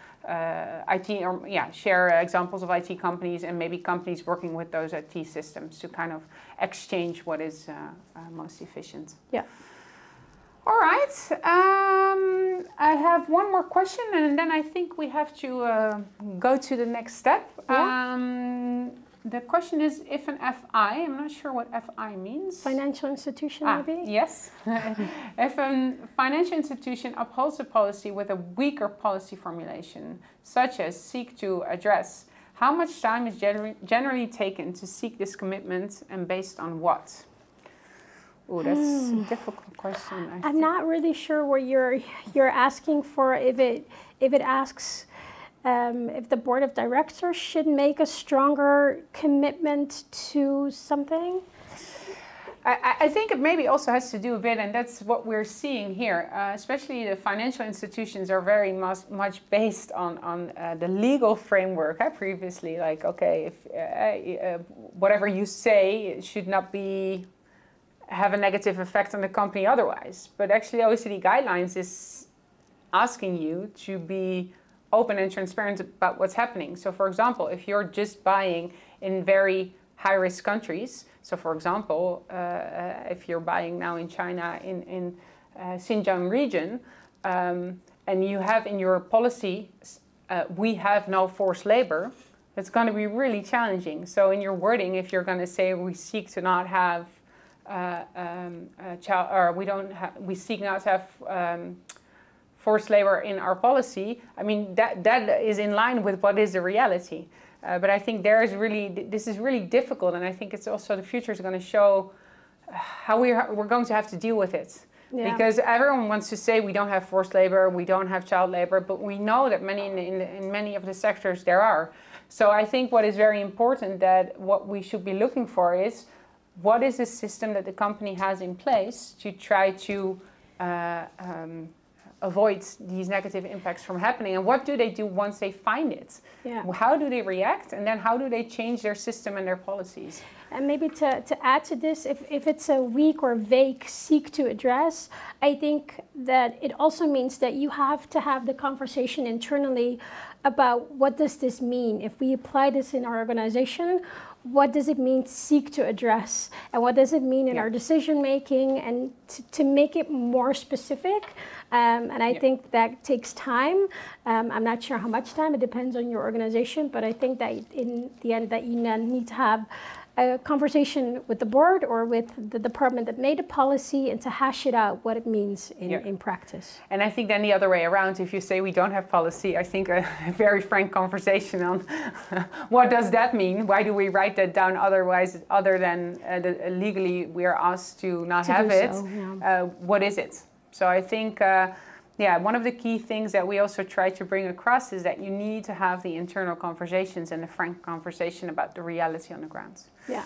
share examples of IT companies and maybe companies working with those IT systems to kind of exchange what is most efficient. Yeah. All right. I have one more question, and then I think we have to go to the next step. Yeah. The question is, if an FI, I'm not sure what FI means. Financial institution, maybe? Yes. If a financial institution upholds a policy with a weaker policy formulation, such as seek to address, how much time is generally taken to seek this commitment, and based on what? Oh, that's a difficult question. I'm not really sure what you're asking for. If it asks if the board of directors should make a stronger commitment to something. I think it maybe also has to do a bit, and that's what we're seeing here. Especially the financial institutions are very much based on the legal framework. Previously, like, okay, if whatever you say it should not have a negative effect on the company otherwise. But actually, OECD guidelines is asking you to be open and transparent about what's happening. So, for example, if you're just buying in very high-risk countries, so for example, if you're buying now in China, in Xinjiang region, and you have in your policy, we have no forced labor, it's going to be really challenging. So in your wording, if you're going to say we seek to not have we seek not to have forced labor in our policy, I mean, that is in line with what is the reality. But I think this is really difficult, and I think it's also the future is going to show how we're going to have to deal with it. Yeah. Because everyone wants to say we don't have forced labor, we don't have child labor, but we know that in many of the sectors there are. So I think what is very important, that what we should be looking for is, what is the system that the company has in place to try to avoid these negative impacts from happening, and what do they do once they find it? Yeah. How do they react, and then how do they change their system and their policies? And maybe to add to this, if it's a weak or vague seek to address, I think that it also means that you have to have the conversation internally about what does this mean? If we apply this in our organization, what does it mean to seek to address? And what does it mean in our decision making? And to make it more specific. And I think that takes time. I'm not sure how much time, it depends on your organization, but I think that in the end that you need to have a conversation with the board or with the department that made a policy, and to hash it out what it means in practice. And I think then the other way around, if you say we don't have policy, I think a very frank conversation on what does that mean? Why do we write that down other than legally we are asked to not have it? So, yeah. What is it? So I think one of the key things that we also try to bring across is that you need to have the internal conversations and the frank conversation about the reality on the ground. Yeah.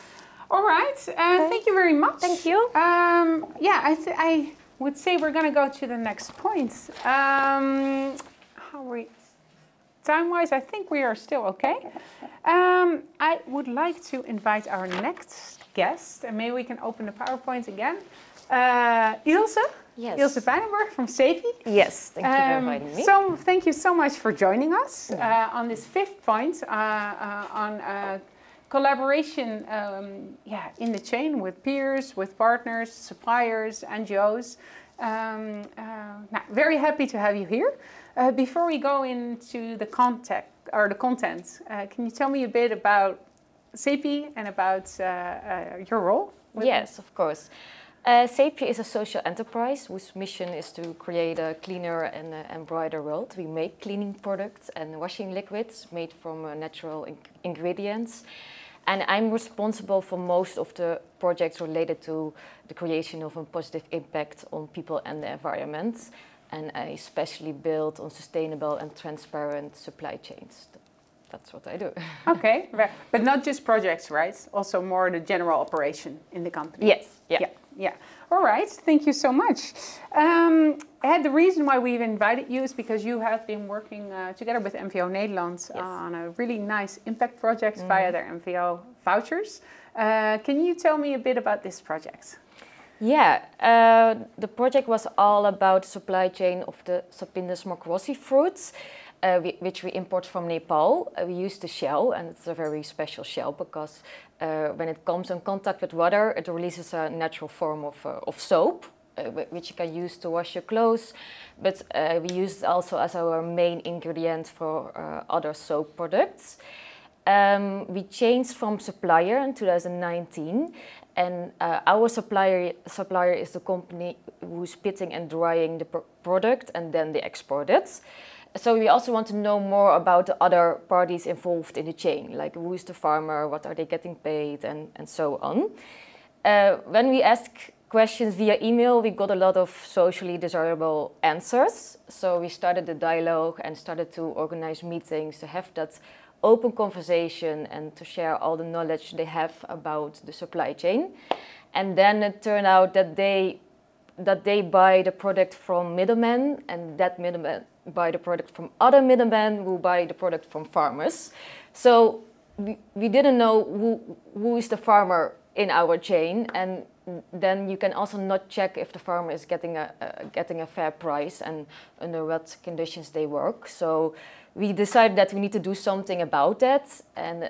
All right. Okay. Thank you very much. Thank you. I would say we're going to go to the next point. How are we? Time-wise, I think we are still okay. I would like to invite our next guest, and maybe we can open the PowerPoint again. Ilse? Yes. Ilse Pijnenburg from CEPI. Yes, thank you for inviting me. So thank you so much for joining us on this fifth point on collaboration in the chain with peers, with partners, suppliers, NGOs. Very happy to have you here. Before we go into the content, can you tell me a bit about CEPI and about your role? Yes, of course. CEPI is a social enterprise whose mission is to create a cleaner and brighter world. We make cleaning products and washing liquids made from natural ingredients. And I'm responsible for most of the projects related to the creation of a positive impact on people and the environment. And I especially build on sustainable and transparent supply chains. That's what I do. Okay, but not just projects, right? Also more the general operation in the company. Yes, yeah. All right, thank you so much. The reason why we've invited you is because you have been working together with MVO Nederland on a really nice impact project via their MVO vouchers. Can you tell me a bit about this project? Yeah, the project was all about the supply chain of the Sapindus macrossi fruits, which we import from Nepal. We use the shell, and it's a very special shell because when it comes in contact with water, it releases a natural form of soap. which you can use to wash your clothes, but we use it also as our main ingredient for other soap products. We changed from supplier in 2019, and our supplier is the company who's pitting and drying the product, and then they export it. So we also want to know more about the other parties involved in the chain, like who is the farmer, what are they getting paid, and so on. When we ask questions via email, we got a lot of socially desirable answers. So we started the dialogue and started to organize meetings to have that open conversation and to share all the knowledge they have about the supply chain. And then it turned out that they buy the product from middlemen, and that middlemen buy the product from other middlemen who buy the product from farmers. So we didn't know who is the farmer in our chain, and then you can also not check if the farmer is getting a fair price and under what conditions they work. So we decided that we need to do something about that, and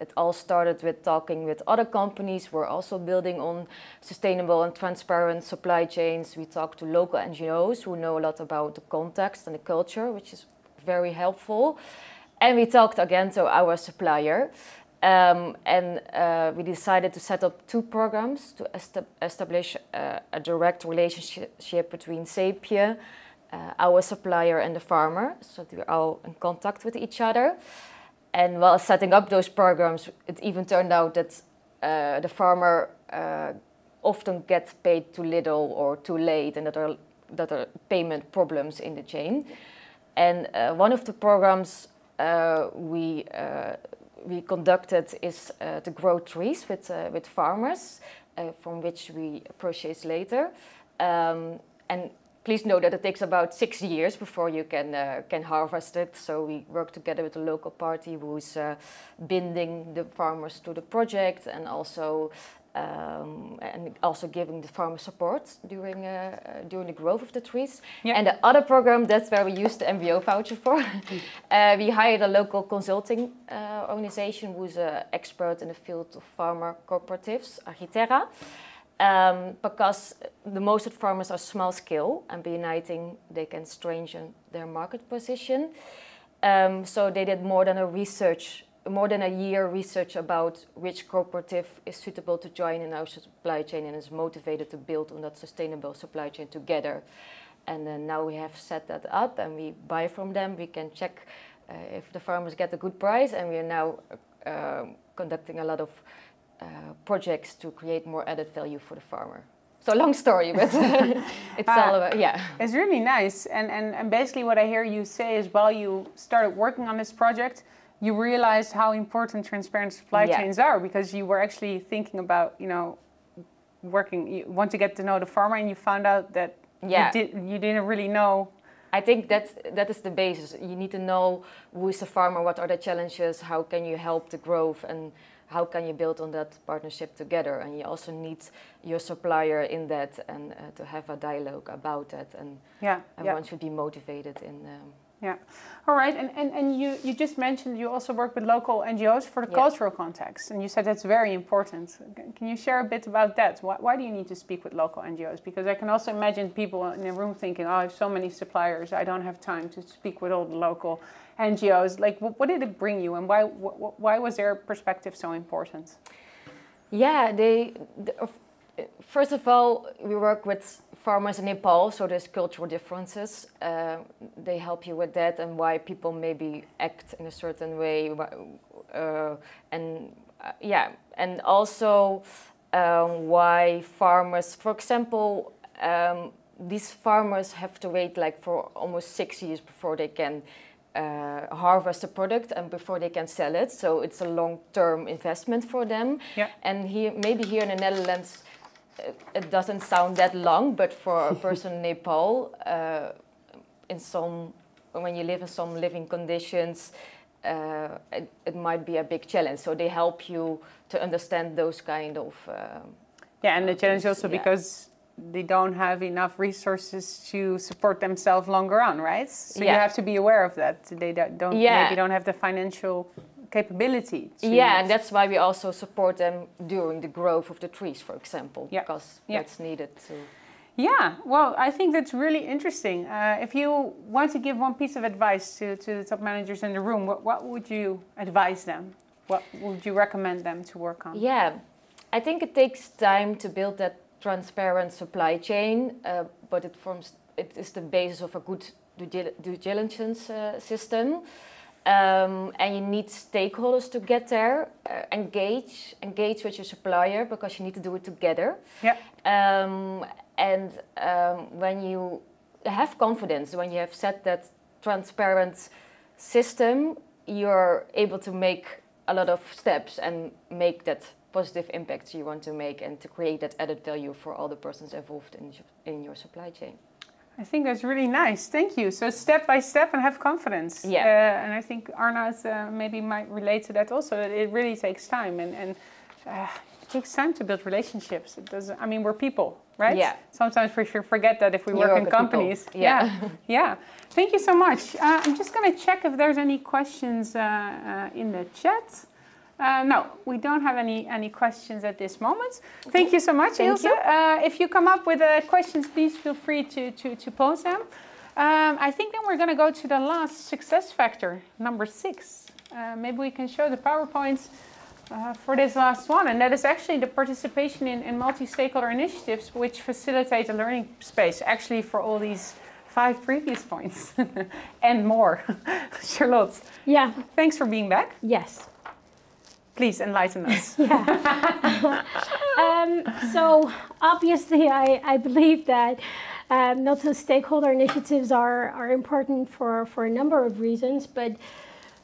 it all started with talking with other companies. We're also building on sustainable and transparent supply chains. We talked to local NGOs who know a lot about the context and the culture, which is very helpful. And we talked again to our supplier. We decided to set up 2 programs to establish a direct relationship between Sapie, our supplier, and the farmer, so we're all in contact with each other. And while setting up those programs, it even turned out that the farmer often gets paid too little or too late, and that are payment problems in the chain. And one of the programs we conducted is to grow trees with farmers, from which we purchase later. And please know that it takes about 6 years before you can harvest it. So we work together with a local party who's binding the farmers to the project, and also giving the farmers support during the growth of the trees. Yep. And the other program, that's where we used the MBO voucher for. We hired a local consulting organization who's an expert in the field of farmer cooperatives, Agiterra. Because the most of farmers are small scale, and by uniting they can strengthen their market position. So they did more than a year research about which cooperative is suitable to join in our supply chain and is motivated to build on that sustainable supply chain together. And then now we have set that up and we buy from them. We can check if the farmers get a good price, and we are now conducting a lot of projects to create more added value for the farmer. So long story, but it's all about, yeah. It's really nice. And basically what I hear you say is, while you started working on this project, you realized how important transparent supply chains are, because you were actually thinking about, you want to get to know the farmer, and you found out that you didn't really know. I think that is the basis. You need to know who is the farmer, what are the challenges, how can you help the growth, and how can you build on that partnership together. And you also need your supplier in that, and to have a dialogue about that, and everyone should be motivated in. Yeah, all right. And you just mentioned you also work with local NGOs for the cultural context, and you said that's very important. Can you share a bit about that? Why do you need to speak with local NGOs? Because I can also imagine people in the room thinking, oh, I have so many suppliers, I don't have time to speak with all the local NGOs. Like, what did it bring you, and why was their perspective so important? Yeah, first of all, we work with farmers in Nepal, so there's cultural differences. They help you with that, and why people maybe act in a certain way, and also why farmers, for example, these farmers have to wait like for almost 6 years before they can harvest the product and before they can sell it. So it's a long-term investment for them. Yeah. And maybe here in the Netherlands, it doesn't sound that long, but for a person in Nepal, when you live in some living conditions, it might be a big challenge. So they help you to understand those kind of. And the challenge also because they don't have enough resources to support themselves longer on, right? So you have to be aware of that. They maybe don't have the financial capability. And that's why we also support them during the growth of the trees, for example, because that's needed to. Yeah, well, I think that's really interesting. If you want to give one piece of advice to the top managers in the room, what would you advise them? What would you recommend them to work on? Yeah, I think it takes time to build that transparent supply chain, but it is the basis of a good due diligence system. And you need stakeholders to get there. Engage with your supplier, because you need to do it together. Yeah. And when you have confidence, when you have set that transparent system, you're able to make a lot of steps and make that positive impact you want to make, and to create that added value for all the persons involved in your supply chain. I think that's really nice. Thank you. So step by step and have confidence. Yeah. And I think Arnaud maybe might relate to that also. That it really takes time, and it takes time to build relationships. It doesn't. I mean, we're people, right? Yeah. Sometimes we should forget that if we work in companies. People. Yeah. Yeah. Thank you so much. I'm just going to check if there's any questions in the chat. No, we don't have any questions at this moment. Thank you so much, Ilse. If you come up with questions, please feel free to pose them. I think then we're going to go to the last success factor, number 6. Maybe we can show the PowerPoint for this last one. And that is actually the participation in multi-stakeholder initiatives, which facilitate a learning space, actually for all these 5 previous points and more. Charlotte, Yeah. thanks for being back. Yes. Please enlighten us. Yeah. So obviously, I believe that multi-stakeholder initiatives are important for a number of reasons. But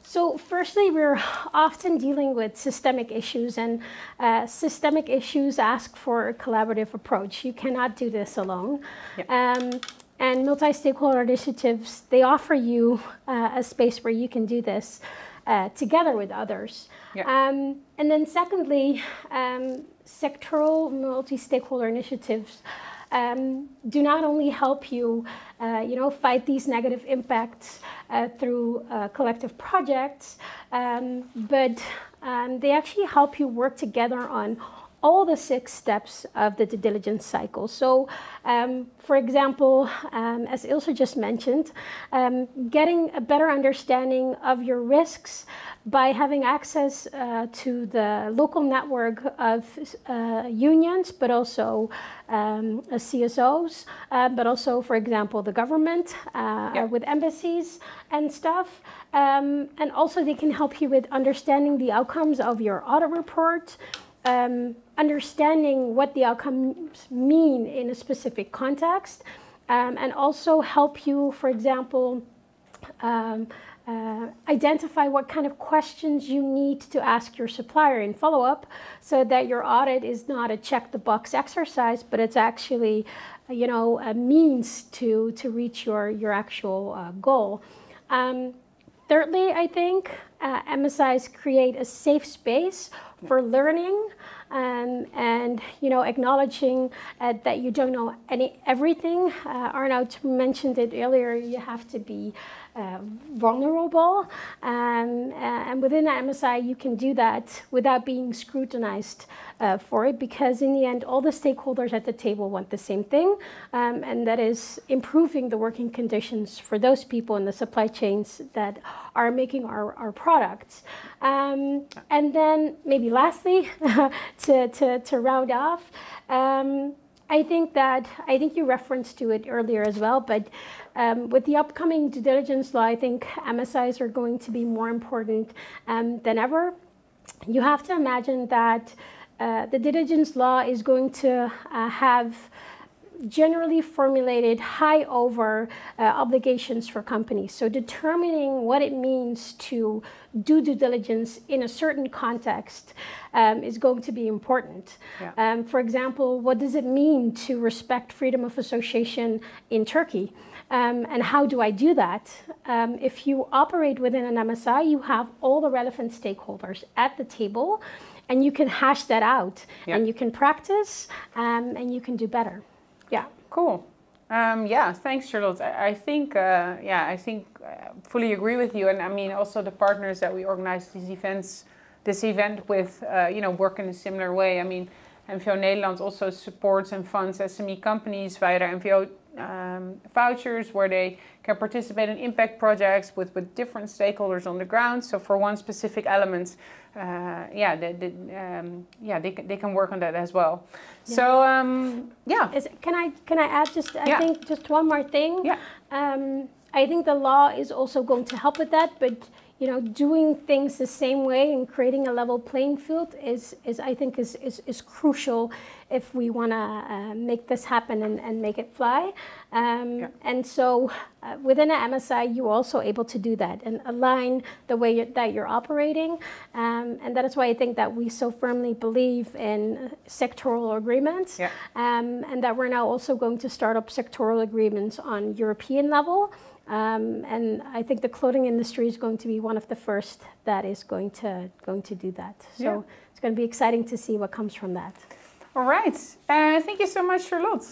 so firstly, we're often dealing with systemic issues, and systemic issues ask for a collaborative approach. You cannot do this alone. Yep. And multi-stakeholder initiatives, they offer you a space where you can do this together with others. Yeah. And then secondly, sectoral multi-stakeholder initiatives do not only help you, fight these negative impacts through collective projects, but they actually help you work together on all the 6 steps of the due diligence cycle. So, for example, as Ilse just mentioned, getting a better understanding of your risks by having access to the local network of unions, but also CSOs, but also, for example, the government with embassies and stuff. And also they can help you with understanding the outcomes of your audit report, understanding what the outcomes mean in a specific context, and also help you, for example, identify what kind of questions you need to ask your supplier in follow-up, so that your audit is not a check-the-box exercise, but it's actually, a means to reach your actual goal. Thirdly, I think MSIs create a safe space for learning, and acknowledging that you don't know everything. Arnaud mentioned it earlier. You have to be vulnerable, and within the MSI you can do that without being scrutinized for it, because in the end all the stakeholders at the table want the same thing, and that is improving the working conditions for those people in the supply chains that are making our products. And then maybe lastly, to round off, I think you referenced to it earlier as well, but with the upcoming due diligence law, I think MSIs are going to be more important than ever. You have to imagine that the due diligence law is going to have generally formulated high over obligations for companies. So determining what it means to do due diligence in a certain context is going to be important. Yeah. For example, what does it mean to respect freedom of association in Turkey? And how do I do that? If you operate within an MSI, you have all the relevant stakeholders at the table, and you can hash that out, yeah, and you can practice, and you can do better. Yeah. Cool. Thanks, Charlotte. I think fully agree with you. And I mean, also the partners that we organize this event with, work in a similar way. I mean, NVO Nederland also supports and funds SME companies via their NVO vouchers, where they can participate in impact projects with different stakeholders on the ground. So for one specific element, they can work on that as well. Yeah. So can I add just I think just one more thing? Yeah. I think the law is also going to help with that, but doing things the same way and creating a level playing field is crucial if we want to make this happen and make it fly. And so within an MSI, you're also able to do that and align the way that you're operating. And that is why I think that we so firmly believe in sectoral agreements, and that we're now also going to start up sectoral agreements on European level. And I think the clothing industry is going to be one of the first that is going to do that. So it's going to be exciting to see what comes from that. All right. Thank you so much, Charlotte.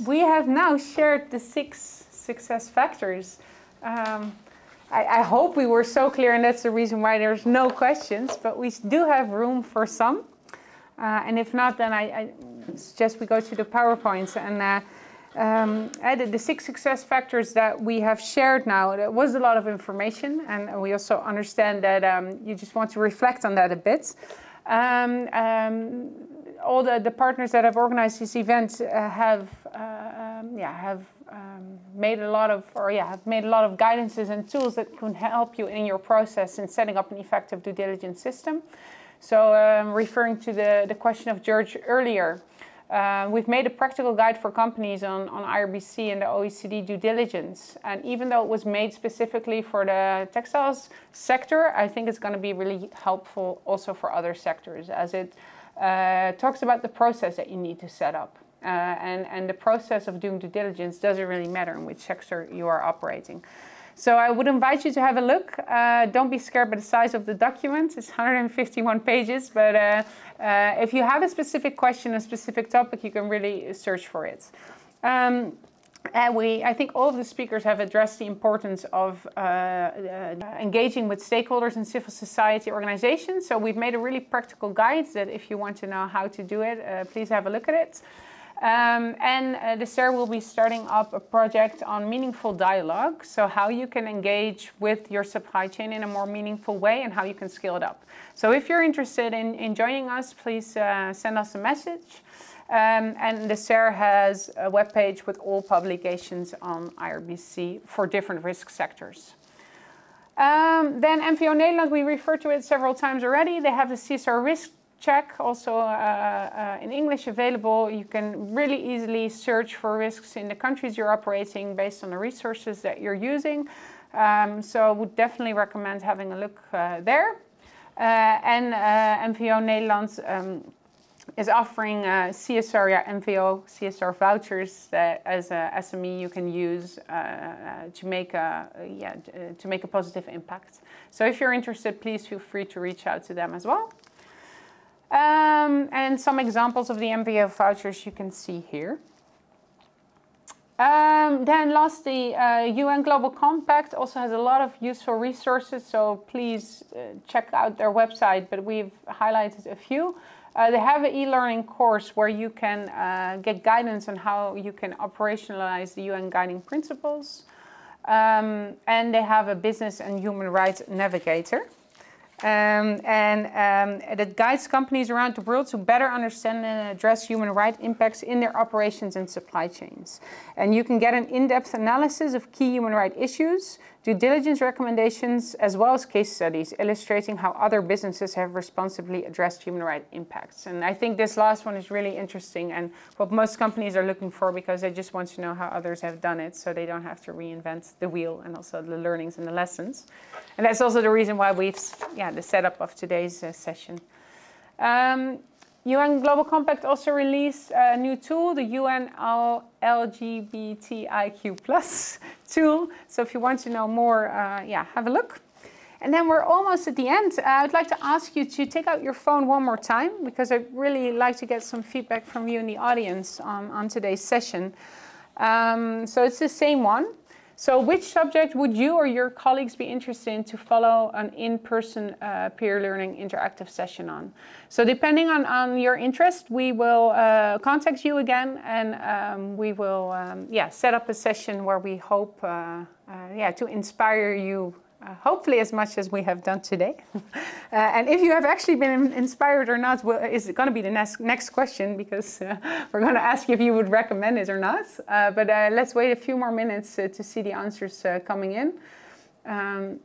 We have now shared the 6 success factors. I hope we were so clear, and that's the reason why there's no questions, but we do have room for some. And if not, then I suggest we go to the PowerPoints. And the 6 success factors that we have shared now, that was a lot of information, and we also understand that you just want to reflect on that a bit. All the partners that have organized this event have made a lot of guidances and tools that can help you in your process in setting up an effective due diligence system. So referring to the question of George earlier, we've made a practical guide for companies on IRBC and the OECD due diligence. And even though it was made specifically for the textiles sector, I think it's going to be really helpful also for other sectors, as it talks about the process that you need to set up. And the process of doing due diligence doesn't really matter in which sector you are operating. So I would invite you to have a look. Don't be scared by the size of the document. It's 151 pages, but if you have a specific question, a specific topic, you can really search for it. I think all of the speakers have addressed the importance of engaging with stakeholders and civil society organizations. So we've made a really practical guide that if you want to know how to do it, please have a look at it. The SARE will be starting up a project on meaningful dialogue, so how you can engage with your supply chain in a more meaningful way and how you can scale it up. So if you're interested in joining us, please send us a message. And the SARE has a webpage with all publications on IRBC for different risk sectors. Then NVO Nederland, we referred to it several times already. They have the CSR risk check, also in English available. You can really easily search for risks in the countries you're operating based on the resources that you're using. So I would definitely recommend having a look there. NVO Nederland is offering NVO CSR vouchers that as a SME you can use to make a positive impact. So if you're interested, please feel free to reach out to them as well. And some examples of the NVO vouchers you can see here. Then lastly, UN Global Compact also has a lot of useful resources, so please check out their website, but we've highlighted a few. They have an e-learning course where you can get guidance on how you can operationalize the UN guiding principles. And they have a business and human rights navigator. That guides companies around the world to better understand and address human rights impacts in their operations and supply chains. And you can get an in-depth analysis of key human rights issues, due diligence recommendations, as well as case studies illustrating how other businesses have responsibly addressed human rights impacts. And I think this last one is really interesting and what most companies are looking for, because they just want to know how others have done it so they don't have to reinvent the wheel, and also the learnings and the lessons. And that's also the reason why we've, the setup of today's session. UN Global Compact also released a new tool, the UN LGBTIQ+ tool. So if you want to know more, have a look. And then we're almost at the end. I'd like to ask you to take out your phone one more time, because I'd really like to get some feedback from you in the audience on today's session. So it's the same one. So which subject would you or your colleagues be interested in to follow an in-person peer learning interactive session on? So depending on your interest, we will contact you again, and we will set up a session where we hope to inspire you hopefully as much as we have done today. And if you have actually been inspired or not is going to be the next question, because we're going to ask you if you would recommend it or not. But let's wait a few more minutes to see the answers coming in. Can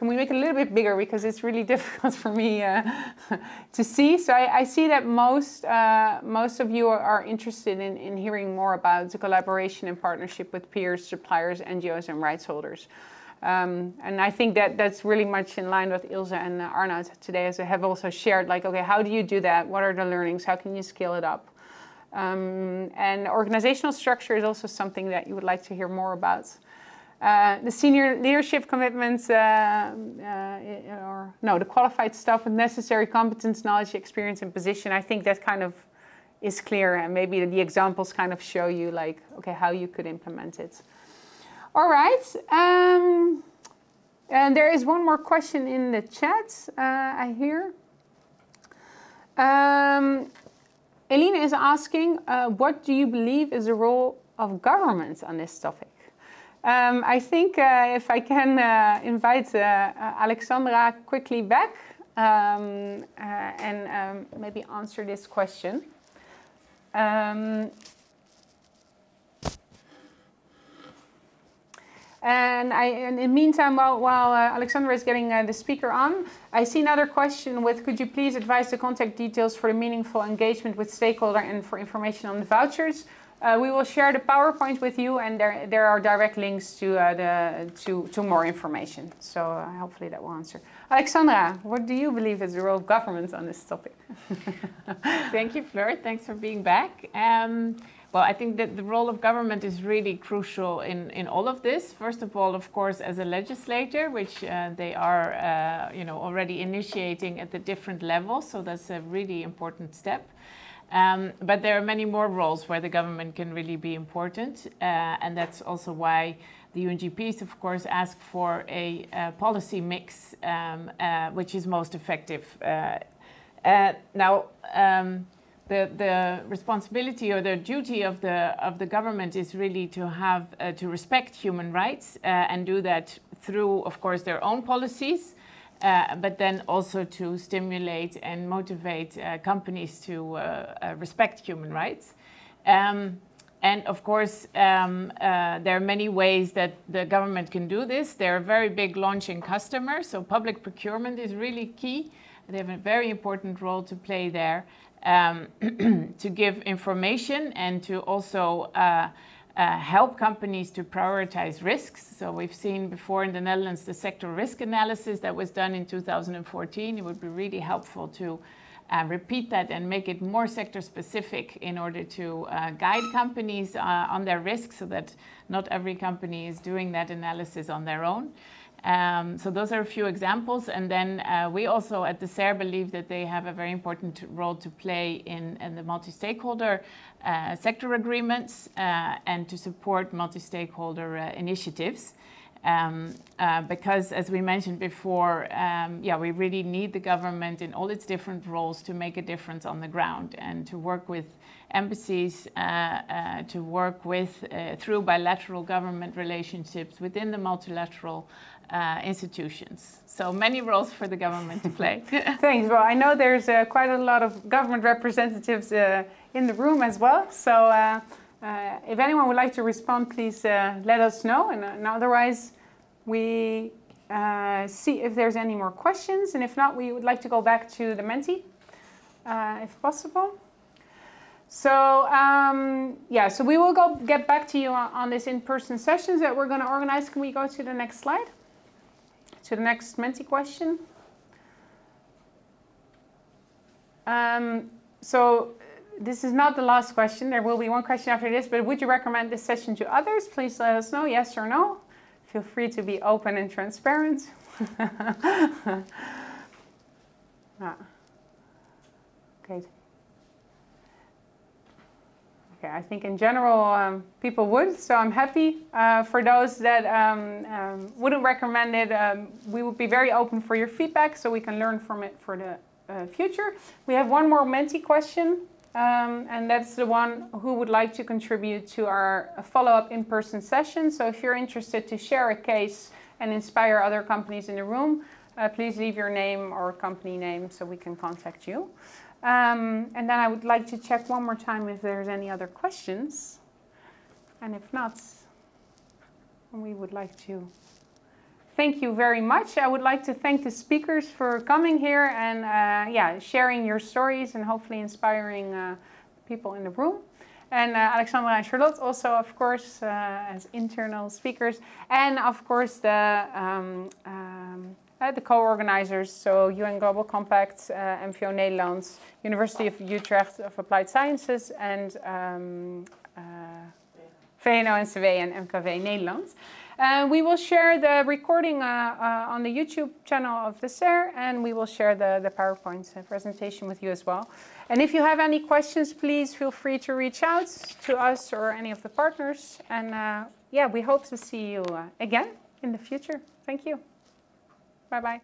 we make it a little bit bigger, because it's really difficult for me to see. So I see that most of you are interested in hearing more about the collaboration and partnership with peers, suppliers, NGOs, and rights holders. And I think that's really much in line with Ilse and Arnoud today, have also shared, like, okay, how do you do that? What are the learnings? How can you scale it up? And organizational structure is also something that you would like to hear more about. The senior leadership commitments, the qualified staff with necessary competence, knowledge, experience, and position, I think that kind of is clear, and maybe the examples kind of show you, like, okay, how you could implement it. All right, and there is one more question in the chat, I hear. Eline is asking, what do you believe is the role of government on this topic? I think if I can invite Alexandra quickly back and maybe answer this question. And in the meantime, while Alexandra is getting the speaker on, I see another question with, could you please advise the contact details for the meaningful engagement with stakeholder and for information on the vouchers? We will share the PowerPoint with you, and there are direct links to more information. So hopefully that will answer. Alexandra, what do you believe is the role of government on this topic? Thank you, Fleur. Thanks for being back. Well, I think that the role of government is really crucial in all of this. First of all, of course, as a legislator, which they are already initiating at the different levels. So that's a really important step. But there are many more roles where the government can really be important. And that's also why the UNGPs, of course, ask for a policy mix which is most effective. The responsibility or the duty of the government is really to have to respect human rights and do that through, of course, their own policies, but then also to stimulate and motivate companies to respect human rights. And of course, there are many ways that the government can do this. They're a very big launching customer, so public procurement is really key. They have a very important role to play there. To give information and to also help companies to prioritize risks. So we've seen before in the Netherlands the sector risk analysis that was done in 2014. It would be really helpful to repeat that and make it more sector specific in order to guide companies on their risks, so that not every company is doing that analysis on their own. So those are a few examples, and then we also at the SARE believe that they have a very important role to play in the multi-stakeholder sector agreements and to support multi-stakeholder initiatives. Because as we mentioned before, we really need the government in all its different roles to make a difference on the ground and to work with embassies, to work with through bilateral government relationships within the multilateral institutions. So many roles for the government to play. Thanks. Well, I know there's quite a lot of government representatives in the room as well. So if anyone would like to respond, please let us know. And otherwise, we see if there's any more questions. And if not, we would like to go back to the Menti, if possible. So so we will get back to you on this in-person sessions that we're going to organize. Can we go to the next slide? To the next Menti question. So this is not the last question. There will be one question after this, but would you recommend this session to others? Please let us know, yes or no. Feel free to be open and transparent. Okay. Okay, I think in general people would, so I'm happy. For those that wouldn't recommend it, we would be very open for your feedback so we can learn from it for the future. We have one more Menti question, and that's the one who would like to contribute to our follow-up in-person session. So if you're interested to share a case and inspire other companies in the room, please leave your name or company name so we can contact you. And then I would like to check one more time if there's any other questions. And if not, we would like to thank you very much. I would like to thank the speakers for coming here and sharing your stories and hopefully inspiring people in the room. And Alexandra and Charlotte also, of course, as internal speakers. And of course, the co-organizers, so UN Global Compact, MVO Nederland, University of Utrecht of Applied Sciences, and VNO-NCW and MKW Nederland. We will share the recording on the YouTube channel of the SER, and we will share the PowerPoint presentation with you as well. And if you have any questions, please feel free to reach out to us or any of the partners. And we hope to see you again in the future. Thank you. Bye-bye.